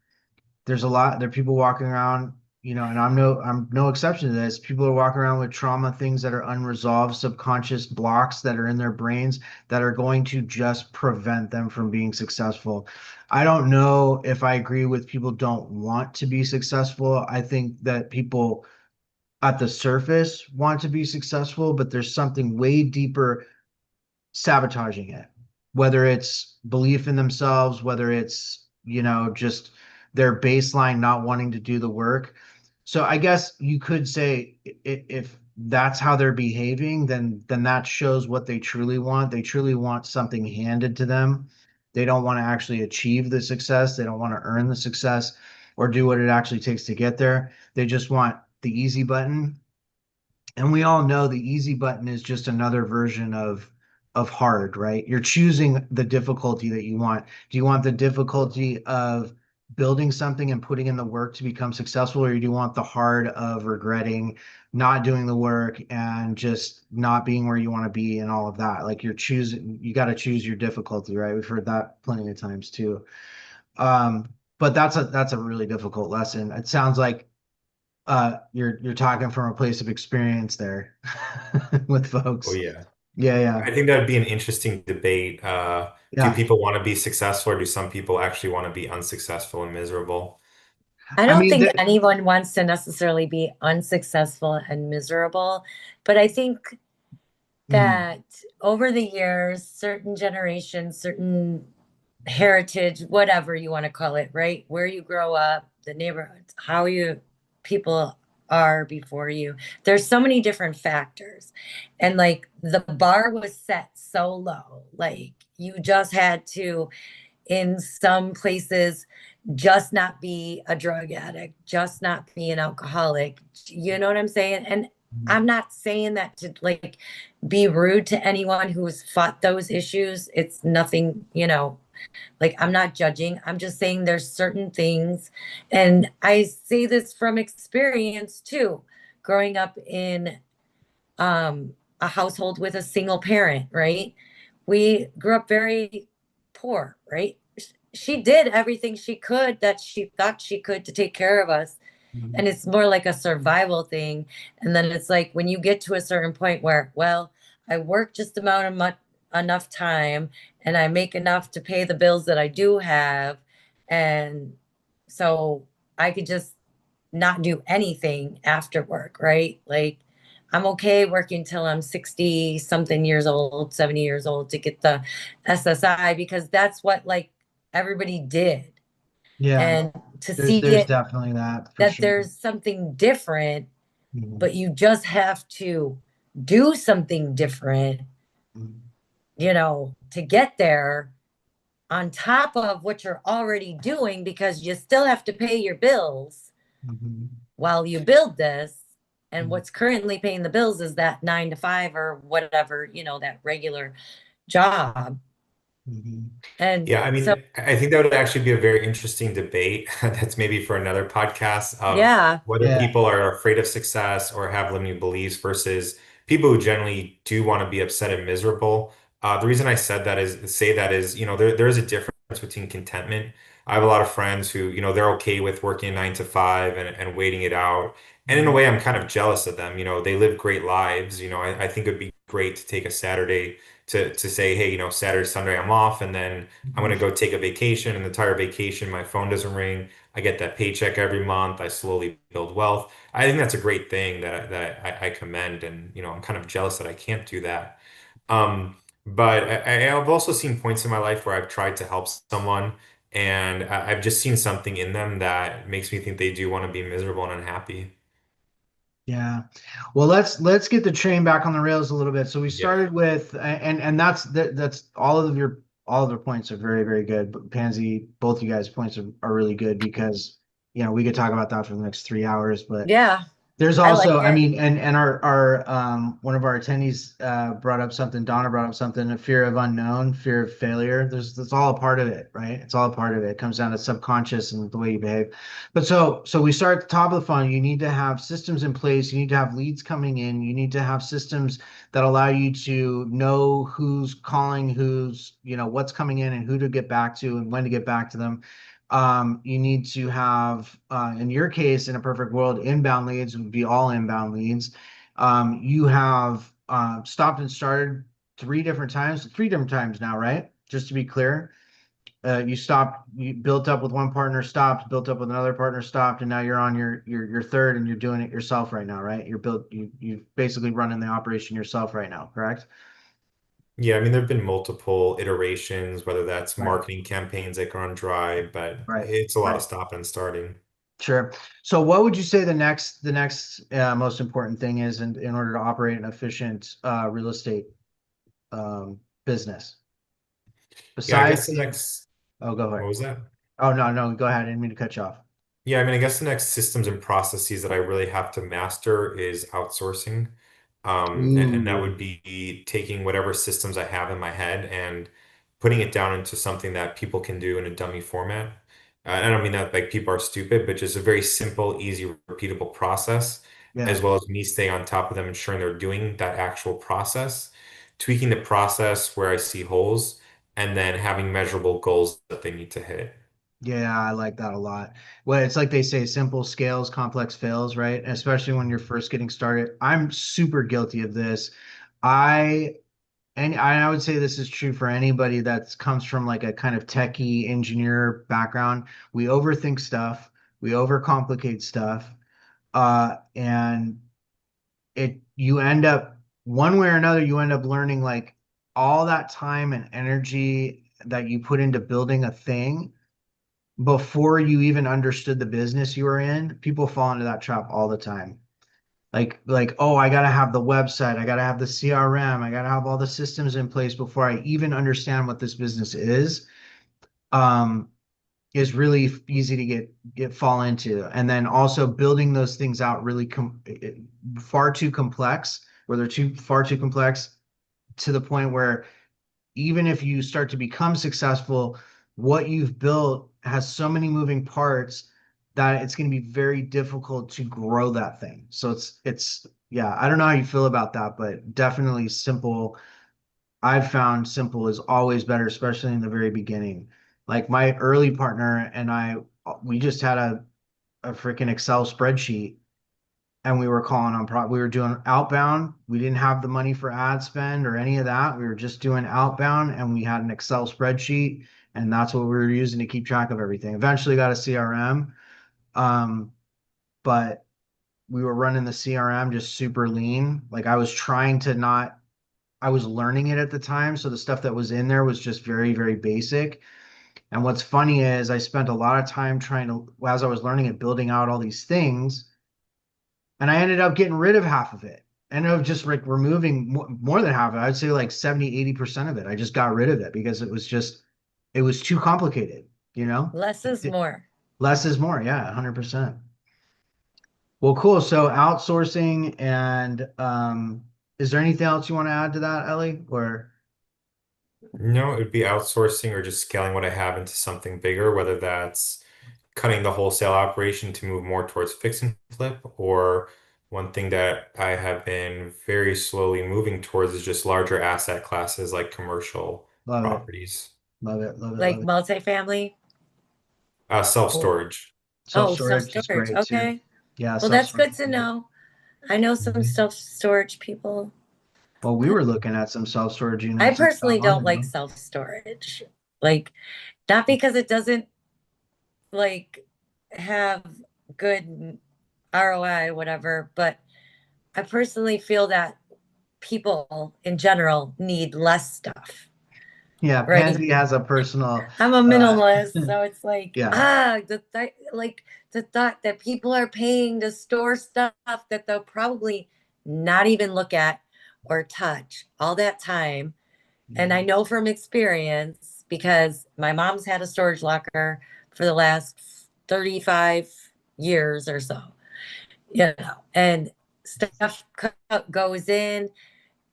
[SPEAKER 1] there are people walking around, and I'm no exception to this. People are walking around with trauma, things that are unresolved, subconscious blocks that are in their brains that are going to just prevent them from being successful. I don't know if I agree with people don't want to be successful. I think that people at the surface want to be successful, but there's something way deeper sabotaging it, whether it's belief in themselves, whether it's, just their baseline not wanting to do the work. So I guess you could say if that's how they're behaving, then that shows what they truly want. They truly want something handed to them. They don't want to actually achieve the success. They don't want to earn the success or do what it actually takes to get there. They just want the easy button, and we all know the easy button is just another version of hard, right? You're choosing the difficulty that you want. Do you want the difficulty of building something and putting in the work to become successful, or do you want the hard of regretting not doing the work and just not being where you want to be and all of that? Like you got to choose your difficulty, right? We've heard that plenty of times too. But that's a really difficult lesson. It sounds like you're talking from a place of experience there with
[SPEAKER 3] Oh
[SPEAKER 1] folks.
[SPEAKER 3] yeah.
[SPEAKER 1] Yeah, yeah,
[SPEAKER 3] I think that'd be an interesting debate. Do
[SPEAKER 1] yeah.
[SPEAKER 3] people want to be successful or do some people actually want to be unsuccessful and miserable?
[SPEAKER 2] I
[SPEAKER 1] I
[SPEAKER 2] don't
[SPEAKER 1] mean,
[SPEAKER 2] think anyone wants to necessarily be unsuccessful and miserable, but I think
[SPEAKER 1] mhm,
[SPEAKER 2] that over the years, certain generations, certain heritage, whatever you want to call it, right? Where you grow up, the neighborhoods, how you people are before you. There's so many different factors. And like the bar was set so low. Like you just had to, in some places, just not be a drug addict, just not be an alcoholic. You know what I'm saying? And
[SPEAKER 1] mhm,
[SPEAKER 2] I'm not saying that to like be rude to anyone who's fought those issues. It's nothing, Like, I'm not judging. I'm just saying there's certain things. And I say this from experience too, growing up in a household with a single parent, right? We grew up very poor, right? She did everything she could that she thought she could to take care of us. And
[SPEAKER 1] Mhm.
[SPEAKER 2] it's more like a survival thing. And then it's like when you get to a certain point where, well, I work just amount of enough time and I make enough to pay the bills that I do have. And so I could just not do anything after work, right? Like I'm okay working till I'm 60 something years old, 70 years old to get the SSI because that's what like everybody did.
[SPEAKER 1] Yeah,
[SPEAKER 2] And to
[SPEAKER 1] there's
[SPEAKER 2] see
[SPEAKER 1] there's
[SPEAKER 2] it
[SPEAKER 1] definitely that for
[SPEAKER 2] that
[SPEAKER 1] sure.
[SPEAKER 2] there's something different,
[SPEAKER 1] Mhm.
[SPEAKER 2] but you just have to do something different,
[SPEAKER 1] Mhm.
[SPEAKER 2] to get there on top of what you're already doing because you still have to pay your bills
[SPEAKER 1] Mhm.
[SPEAKER 2] while you build this. And
[SPEAKER 1] Mhm.
[SPEAKER 2] what's currently paying the bills is that 9 to 5 or whatever, that regular job.
[SPEAKER 1] Mhm.
[SPEAKER 2] And
[SPEAKER 3] Yeah, I
[SPEAKER 2] so,
[SPEAKER 3] mean, I think that would actually be a very interesting debate. That's maybe for another podcast of
[SPEAKER 2] yeah,
[SPEAKER 3] whether
[SPEAKER 1] Yeah.
[SPEAKER 3] people are afraid of success or have limiting beliefs versus people who generally do want to be upset and miserable. The reason I said that is say that is, there is a difference between contentment. I have a lot of friends who, they're okay with working 9 to 5 and waiting it out. And in a
[SPEAKER 1] Mhm.
[SPEAKER 3] way, I'm kind of jealous of them. They live great lives. I think it'd be great to take a Saturday to say, hey, Saturday, Sunday, I'm off, and then I'm
[SPEAKER 1] Mhm.
[SPEAKER 3] gonna go take a vacation. And the entire vacation, my phone doesn't ring. I get that paycheck every month. I slowly build wealth. I think that's a great thing that I commend, and I'm kind of jealous that I can't do that. Um, but I've also seen points in my life where I've tried to help someone, and I've just seen something in them that makes me think they do want to be miserable and unhappy.
[SPEAKER 1] Yeah. Well, let's get the train back on the rails a little bit. So we
[SPEAKER 3] Yeah.
[SPEAKER 1] started with and that's all of your points are very, very good. But Pansy, both you guys' points are really good because we could talk about that for the next 3 hours. But
[SPEAKER 2] yeah,
[SPEAKER 1] there's
[SPEAKER 2] I like
[SPEAKER 1] also, I
[SPEAKER 2] it.
[SPEAKER 1] mean, and our one of our attendees brought up something, Donna brought up something, a fear of unknown, fear of failure. That's all a part of it, right? It's all a part of it. It comes down to subconscious and the way you behave. But so we start at the top of the funnel. You need to have systems in place. You need to have leads coming in. You need to have systems that allow you to know who's calling, what's coming in and who to get back to and when to get back to them. You need to have, in your case, in a perfect world, inbound leads would be all inbound leads. You have stopped and started three different times now, right? Just to be clear, you built up with one partner, stopped, built up with another partner, stopped, and now you're on your third, and you're doing it yourself right now, right? You basically running the operation yourself right now, correct?
[SPEAKER 3] Yeah, I mean, there have been multiple iterations, whether that's
[SPEAKER 1] Right,
[SPEAKER 3] marketing campaigns that run dry, but
[SPEAKER 1] right,
[SPEAKER 3] it's a lot of
[SPEAKER 1] right.
[SPEAKER 3] stopping and starting.
[SPEAKER 1] Sure. So what would you say the next most important thing is in order to operate an efficient real estate business?
[SPEAKER 3] Yeah, I guess
[SPEAKER 1] Besides,
[SPEAKER 3] the next,
[SPEAKER 1] oh, go
[SPEAKER 3] what
[SPEAKER 1] ahead.
[SPEAKER 3] was that?
[SPEAKER 1] Oh, no, no, go ahead. I didn't mean to cut you off.
[SPEAKER 3] Yeah, I mean, I guess the next systems and processes that I really have to master is outsourcing. And that
[SPEAKER 1] Ooh,
[SPEAKER 3] would be taking whatever systems I have in my head and putting it down into something that people can do in a dummy format. I don't mean that like people are stupid, but just a very simple, easy, repeatable process,
[SPEAKER 1] yeah.
[SPEAKER 3] as well as me staying on top of them, ensuring they're doing that actual process, tweaking the process where I see holes, and then having measurable goals that they need to hit.
[SPEAKER 1] Yeah, I like that a lot. Well, it's like they say, simple scales, complex fails, right? Especially when you're first getting started. I'm super guilty of this. I And I would say this is true for anybody that comes from like a kind of techie engineer background. We overthink stuff, we overcomplicate stuff, and you end up one way or another, you end up learning like all that time and energy that you put into building a thing before you even understood the business you were in. People fall into that trap all the time. Like, oh, I gotta have the website, I gotta have the CRM, I gotta have all the systems in place before I even understand what this business um is really easy to get fall into. And then also building those things out really far too complex, where they're too far too complex to the point where even if you start to become successful, what you've built has so many moving parts that it's going to be very difficult to grow that thing. So yeah, I don't know how you feel about that, but definitely simple. I've found simple is always better, especially in the very beginning. Like my early partner and I, we just had a freaking Excel spreadsheet and we were calling on we were doing outbound. We didn't have the money for ad spend or any of that. We were just doing outbound and we had an Excel spreadsheet and that's what we were using to keep track of everything. Eventually got a CRM. Um, but we were running the CRM just super lean. Like I was trying to not, I was learning it at the time. So the stuff that was in there was just very, very basic. And what's funny is I spent a lot of time trying to, as I was learning it, building out all these things. And I ended up getting rid of half of it. I ended up just like removing more than half of it. I'd say like 70, 80% of it. I just got rid of it because it was too complicated, you know?
[SPEAKER 2] Less is more.
[SPEAKER 1] Less is more. Yeah, 100%. Well, cool. So outsourcing and is there anything else you want to add to that, Ellie? Or
[SPEAKER 3] No, it would be outsourcing or just scaling what I have into something bigger, whether that's cutting the wholesale operation to move more towards fix and flip, or one thing that I have been very slowly moving towards is just larger asset classes like commercial
[SPEAKER 1] love it,
[SPEAKER 3] properties.
[SPEAKER 1] love it, love it,
[SPEAKER 2] Like
[SPEAKER 1] love it.
[SPEAKER 2] multifamily. Oh,
[SPEAKER 3] Self-storage.
[SPEAKER 2] oh,
[SPEAKER 1] Self-storage is
[SPEAKER 2] self-storage.
[SPEAKER 1] great too.
[SPEAKER 2] Okay.
[SPEAKER 1] Yeah,
[SPEAKER 2] Well, that's
[SPEAKER 1] self-storage
[SPEAKER 2] good
[SPEAKER 1] is
[SPEAKER 2] to
[SPEAKER 1] great.
[SPEAKER 2] know. I know some
[SPEAKER 3] Mhm.
[SPEAKER 2] self-storage people.
[SPEAKER 1] Well, we were looking at some self-storage
[SPEAKER 2] I
[SPEAKER 1] units not
[SPEAKER 2] personally
[SPEAKER 1] long
[SPEAKER 2] don't like
[SPEAKER 1] ago.
[SPEAKER 2] self-storage. Like, not because it doesn't like have good ROI, whatever, but I personally feel that people in general need less stuff,
[SPEAKER 1] Yeah,
[SPEAKER 2] right?
[SPEAKER 1] Pansy has a personal
[SPEAKER 2] I'm a
[SPEAKER 1] uh
[SPEAKER 2] minimalist, so it's like,
[SPEAKER 1] yeah.
[SPEAKER 2] like the thought that people are paying to store stuff that they'll probably not even look at or touch all that time. And I
[SPEAKER 1] Mhm.
[SPEAKER 2] know from experience because my mom's had a storage locker for the last 35 years or so, and stuff goes in,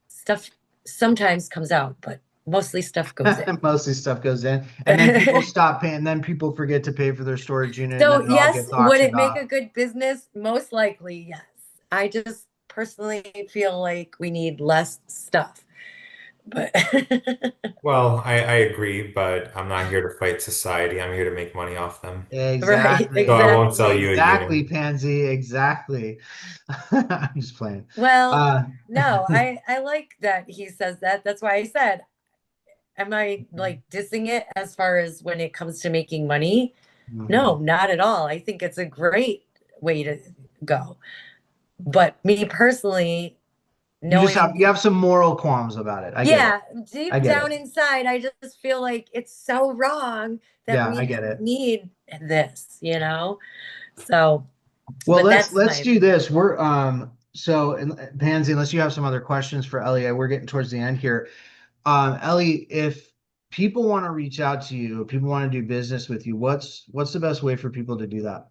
[SPEAKER 2] stuff sometimes comes out, but mostly stuff goes in.
[SPEAKER 1] Mostly stuff goes in, and then people stop paying, then people forget to pay for their storage unit, and
[SPEAKER 2] So,
[SPEAKER 1] then it all
[SPEAKER 2] yes,
[SPEAKER 1] gets
[SPEAKER 2] would it
[SPEAKER 1] auctioned
[SPEAKER 2] make
[SPEAKER 1] off.
[SPEAKER 2] a good business? Most likely, yes. I just personally feel like we need less stuff. But
[SPEAKER 3] Well, I agree, but I'm not here to fight society. I'm here to make money off them.
[SPEAKER 2] right,
[SPEAKER 3] So I
[SPEAKER 1] Exactly.
[SPEAKER 3] won't sell you
[SPEAKER 2] exactly.
[SPEAKER 3] a
[SPEAKER 1] Exactly,
[SPEAKER 3] unit.
[SPEAKER 1] Pansy. Exactly. I'm just playing.
[SPEAKER 2] Well,
[SPEAKER 1] Uh,
[SPEAKER 2] no, I like that he says that. That's why I said, am I like dissing it as far as when it comes to making money? No,
[SPEAKER 1] mhm.
[SPEAKER 2] not at all. I think it's a great way to go. But me personally, knowing,
[SPEAKER 1] You have some moral qualms about it. I get it.
[SPEAKER 2] yeah,
[SPEAKER 1] I
[SPEAKER 2] deep
[SPEAKER 1] get it.
[SPEAKER 2] down inside, I just feel like it's so wrong that
[SPEAKER 1] Yeah, I
[SPEAKER 2] we
[SPEAKER 1] get it.
[SPEAKER 2] need this. So,
[SPEAKER 1] Well,
[SPEAKER 2] but that's
[SPEAKER 1] let's
[SPEAKER 2] my,
[SPEAKER 1] do this. We're Pansy, unless you have some other questions for Ellie, we're getting towards the end here. Ellie, if people want to reach out to you, if people want to do business with you, what's the best way for people to do that?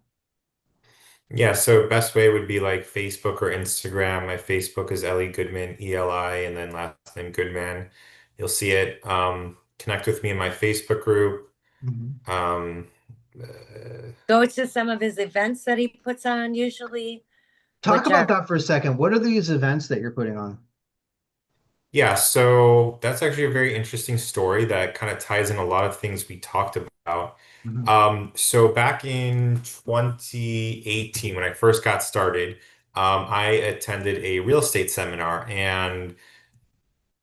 [SPEAKER 3] Yeah, so best way would be like Facebook or Instagram. My Facebook is Eli Goodman, Eli, and then last name Goodman. You'll see it. Connect with me in my Facebook group.
[SPEAKER 1] Mhm.
[SPEAKER 3] Um, uh,
[SPEAKER 2] go to some of his events that he puts on usually,
[SPEAKER 1] Talk
[SPEAKER 2] which
[SPEAKER 1] about
[SPEAKER 2] are,
[SPEAKER 1] that for a second. What are these events that you're putting on?
[SPEAKER 3] yeah, so that's actually a very interesting story that kind of ties in a lot of things we talked about.
[SPEAKER 1] Mhm.
[SPEAKER 3] So back in 2018, when I first got started, I attended a real estate seminar, and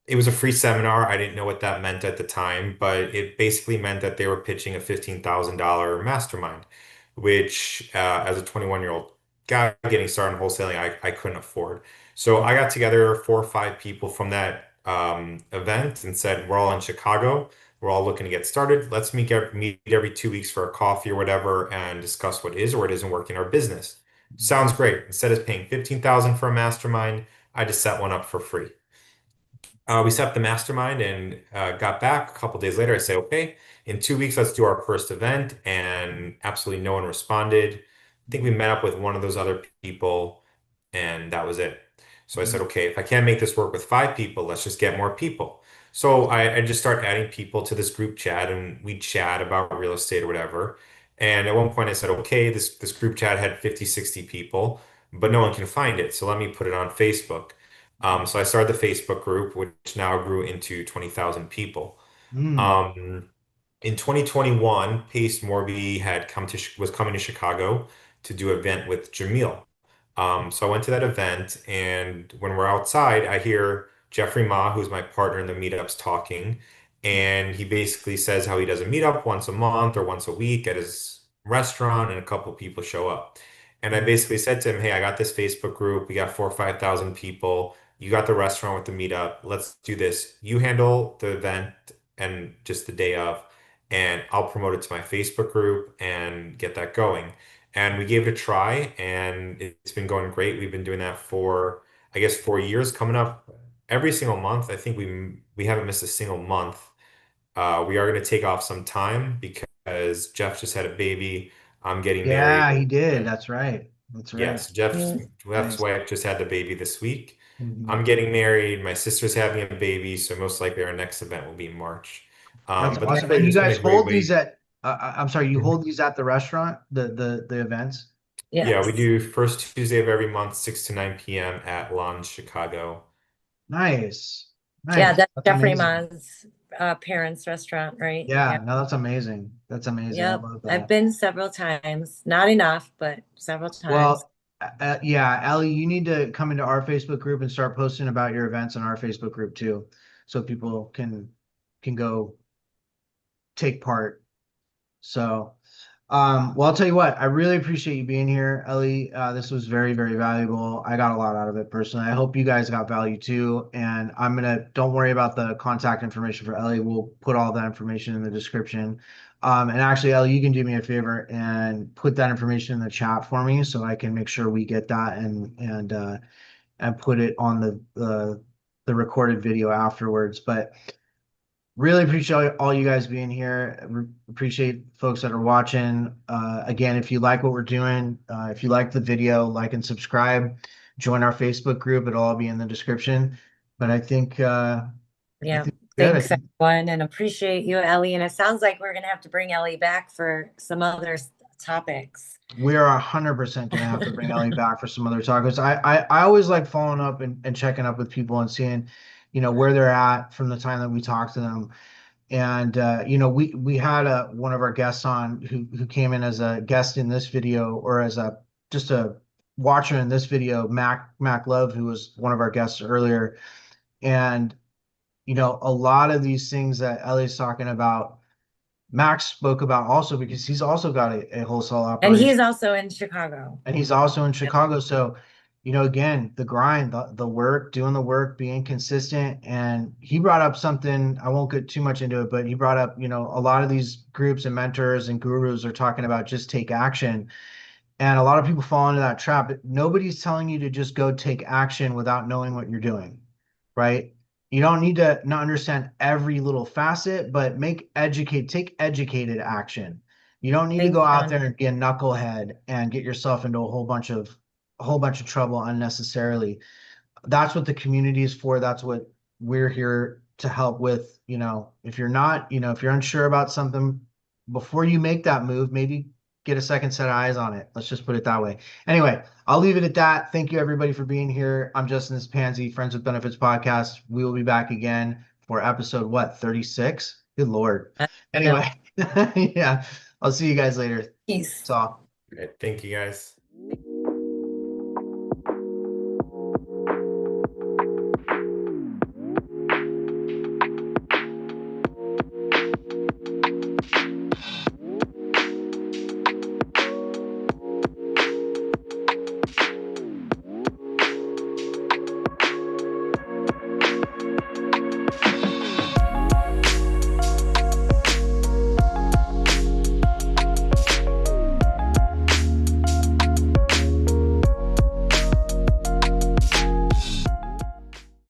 [SPEAKER 3] it was a free seminar. I didn't know what that meant at the time, but it basically meant that they were pitching a $15,000 mastermind, which, as a 21-year-old guy getting started in wholesaling, I couldn't afford. So I got together 4 or 5 people from that event and said, we're all in Chicago. We're all looking to get started. Let's meet every 2 weeks for a coffee or whatever and discuss what is or what isn't working in our business. Sounds great. Instead of paying 15,000 for a mastermind, I just set one up for free. We set up the mastermind and got back a couple days later. I said, okay, in 2 weeks, let's do our first event. And absolutely no one responded. I think we met up with one of those other people, and that was it. So I said,
[SPEAKER 1] Mhm.
[SPEAKER 3] okay, if I can't make this work with 5 people, let's just get more people. So I just start adding people to this group chat and we chat about real estate or whatever. And at one point I said, okay, this group chat had 50, 60 people, but no one can find it. So let me put it on Facebook. So I started the Facebook group, which now grew into 20,000 people.
[SPEAKER 1] Mm.
[SPEAKER 3] Um, in 2021, Pace Morby was coming to Chicago to do an event with Jamil. So I went to that event, and when we're outside, I hear Jeffrey Ma, who's my partner in the meetups, talking, and he basically says how he does a meetup once a month or once a week at his restaurant, and a couple people show up. And I basically said to him, "Hey, I got this Facebook group. We got 4 or 5,000 people. You got the restaurant with the meetup. Let's do this. You handle the event and just the day of, and I'll promote it to my Facebook group and get that going." And we gave it a try, and it's been going great. We've been doing that for, I guess, 4 years, coming up every single month. I think we haven't missed a single month. We are going to take off some time because Jeff just had a baby. I'm getting married.
[SPEAKER 1] Yeah, he did. That's right. That's right.
[SPEAKER 3] Yes,
[SPEAKER 2] Mm.
[SPEAKER 3] Jeff's
[SPEAKER 1] Nice.
[SPEAKER 3] wife just had the baby this week.
[SPEAKER 1] Mhm.
[SPEAKER 3] I'm getting married. My sister's having a baby, so most likely our next event will be in March.
[SPEAKER 1] That's
[SPEAKER 3] But
[SPEAKER 1] awesome.
[SPEAKER 3] thankfully,
[SPEAKER 1] And you
[SPEAKER 3] it's been
[SPEAKER 1] guys
[SPEAKER 3] a great
[SPEAKER 1] hold these
[SPEAKER 3] way.
[SPEAKER 1] at, I'm sorry, you hold these at the restaurant, the events?
[SPEAKER 3] Yeah, we
[SPEAKER 2] Yes.
[SPEAKER 3] do first Tuesday of every month, 6 to 9 p.m. at Lawns, Chicago.
[SPEAKER 1] Nice.
[SPEAKER 2] Yeah,
[SPEAKER 1] Nice.
[SPEAKER 2] that's
[SPEAKER 1] That's
[SPEAKER 2] Jeffrey
[SPEAKER 1] amazing.
[SPEAKER 2] Ma's parents' restaurant, right? Yeah.
[SPEAKER 1] Yeah, no, that's amazing. That's amazing. I
[SPEAKER 2] Yep.
[SPEAKER 1] love
[SPEAKER 2] I've
[SPEAKER 1] that.
[SPEAKER 2] been several times. Not enough, but several times.
[SPEAKER 1] Well, yeah, Ellie, you need to come into our Facebook group and start posting about your events in our Facebook group too, so people can go take part. So, well, I'll tell you what, I really appreciate you being here, Ellie. This was very, very valuable. I got a lot out of it personally. I hope you guys got value too. And don't worry about the contact information for Ellie. We'll put all that information in the description. And actually, Ellie, you can do me a favor and put that information in the chat for me so I can make sure we get that and put it on the recorded video afterwards. But really appreciate all you guys being here. Appreciate folks that are watching. Again, if you like what we're doing, if you like the video, like and subscribe. Join our Facebook group. It'll all be in the description. But I
[SPEAKER 2] Yeah.
[SPEAKER 1] think good. I
[SPEAKER 2] Thanks,
[SPEAKER 1] think
[SPEAKER 2] everyone, and appreciate you, Ellie. And it sounds like we're gonna have to bring Ellie back for some other topics.
[SPEAKER 1] we are 100% going to have to bring Ellie back for some other talkers. I always like following up and checking up with people and seeing, where they're at from the time that we talk to them. And we had one of our guests on who came in as a guest in this video or as a just a watcher in this video, Mac Love, who was one of our guests earlier. And a lot of these things that Ellie's talking about, Max spoke about also because he's also got a wholesale
[SPEAKER 2] And
[SPEAKER 1] operation
[SPEAKER 2] he's also in Chicago.
[SPEAKER 1] and he's also in
[SPEAKER 2] Yep.
[SPEAKER 1] Chicago. So, again, the grind, the work, doing the work, being consistent. And he brought up something, I won't get too much into it, but he brought up, a lot of these groups and mentors and gurus are talking about just take action. And a lot of people fall into that trap. Nobody's telling you to just go take action without knowing what you're doing, right? You don't need to not understand every little facet, but take educated action. You don't need to
[SPEAKER 2] Thanks,
[SPEAKER 1] go out
[SPEAKER 2] John.
[SPEAKER 1] there and be a knucklehead and get yourself into a whole bunch of trouble unnecessarily. That's what the community is for. That's what we're here to help with. If you're unsure about something, before you make that move, maybe get a second set of eyes on it. Let's just put it that way. Anyway, I'll leave it at that. Thank you everybody for being here. I'm Justin and Pansy, Friends with Benefits podcast. We will be back again for episode 36? Good Lord.
[SPEAKER 2] I know.
[SPEAKER 1] Anyway, yeah, I'll see you guys later.
[SPEAKER 2] Peace.
[SPEAKER 1] That's all.
[SPEAKER 3] All right, thank you guys.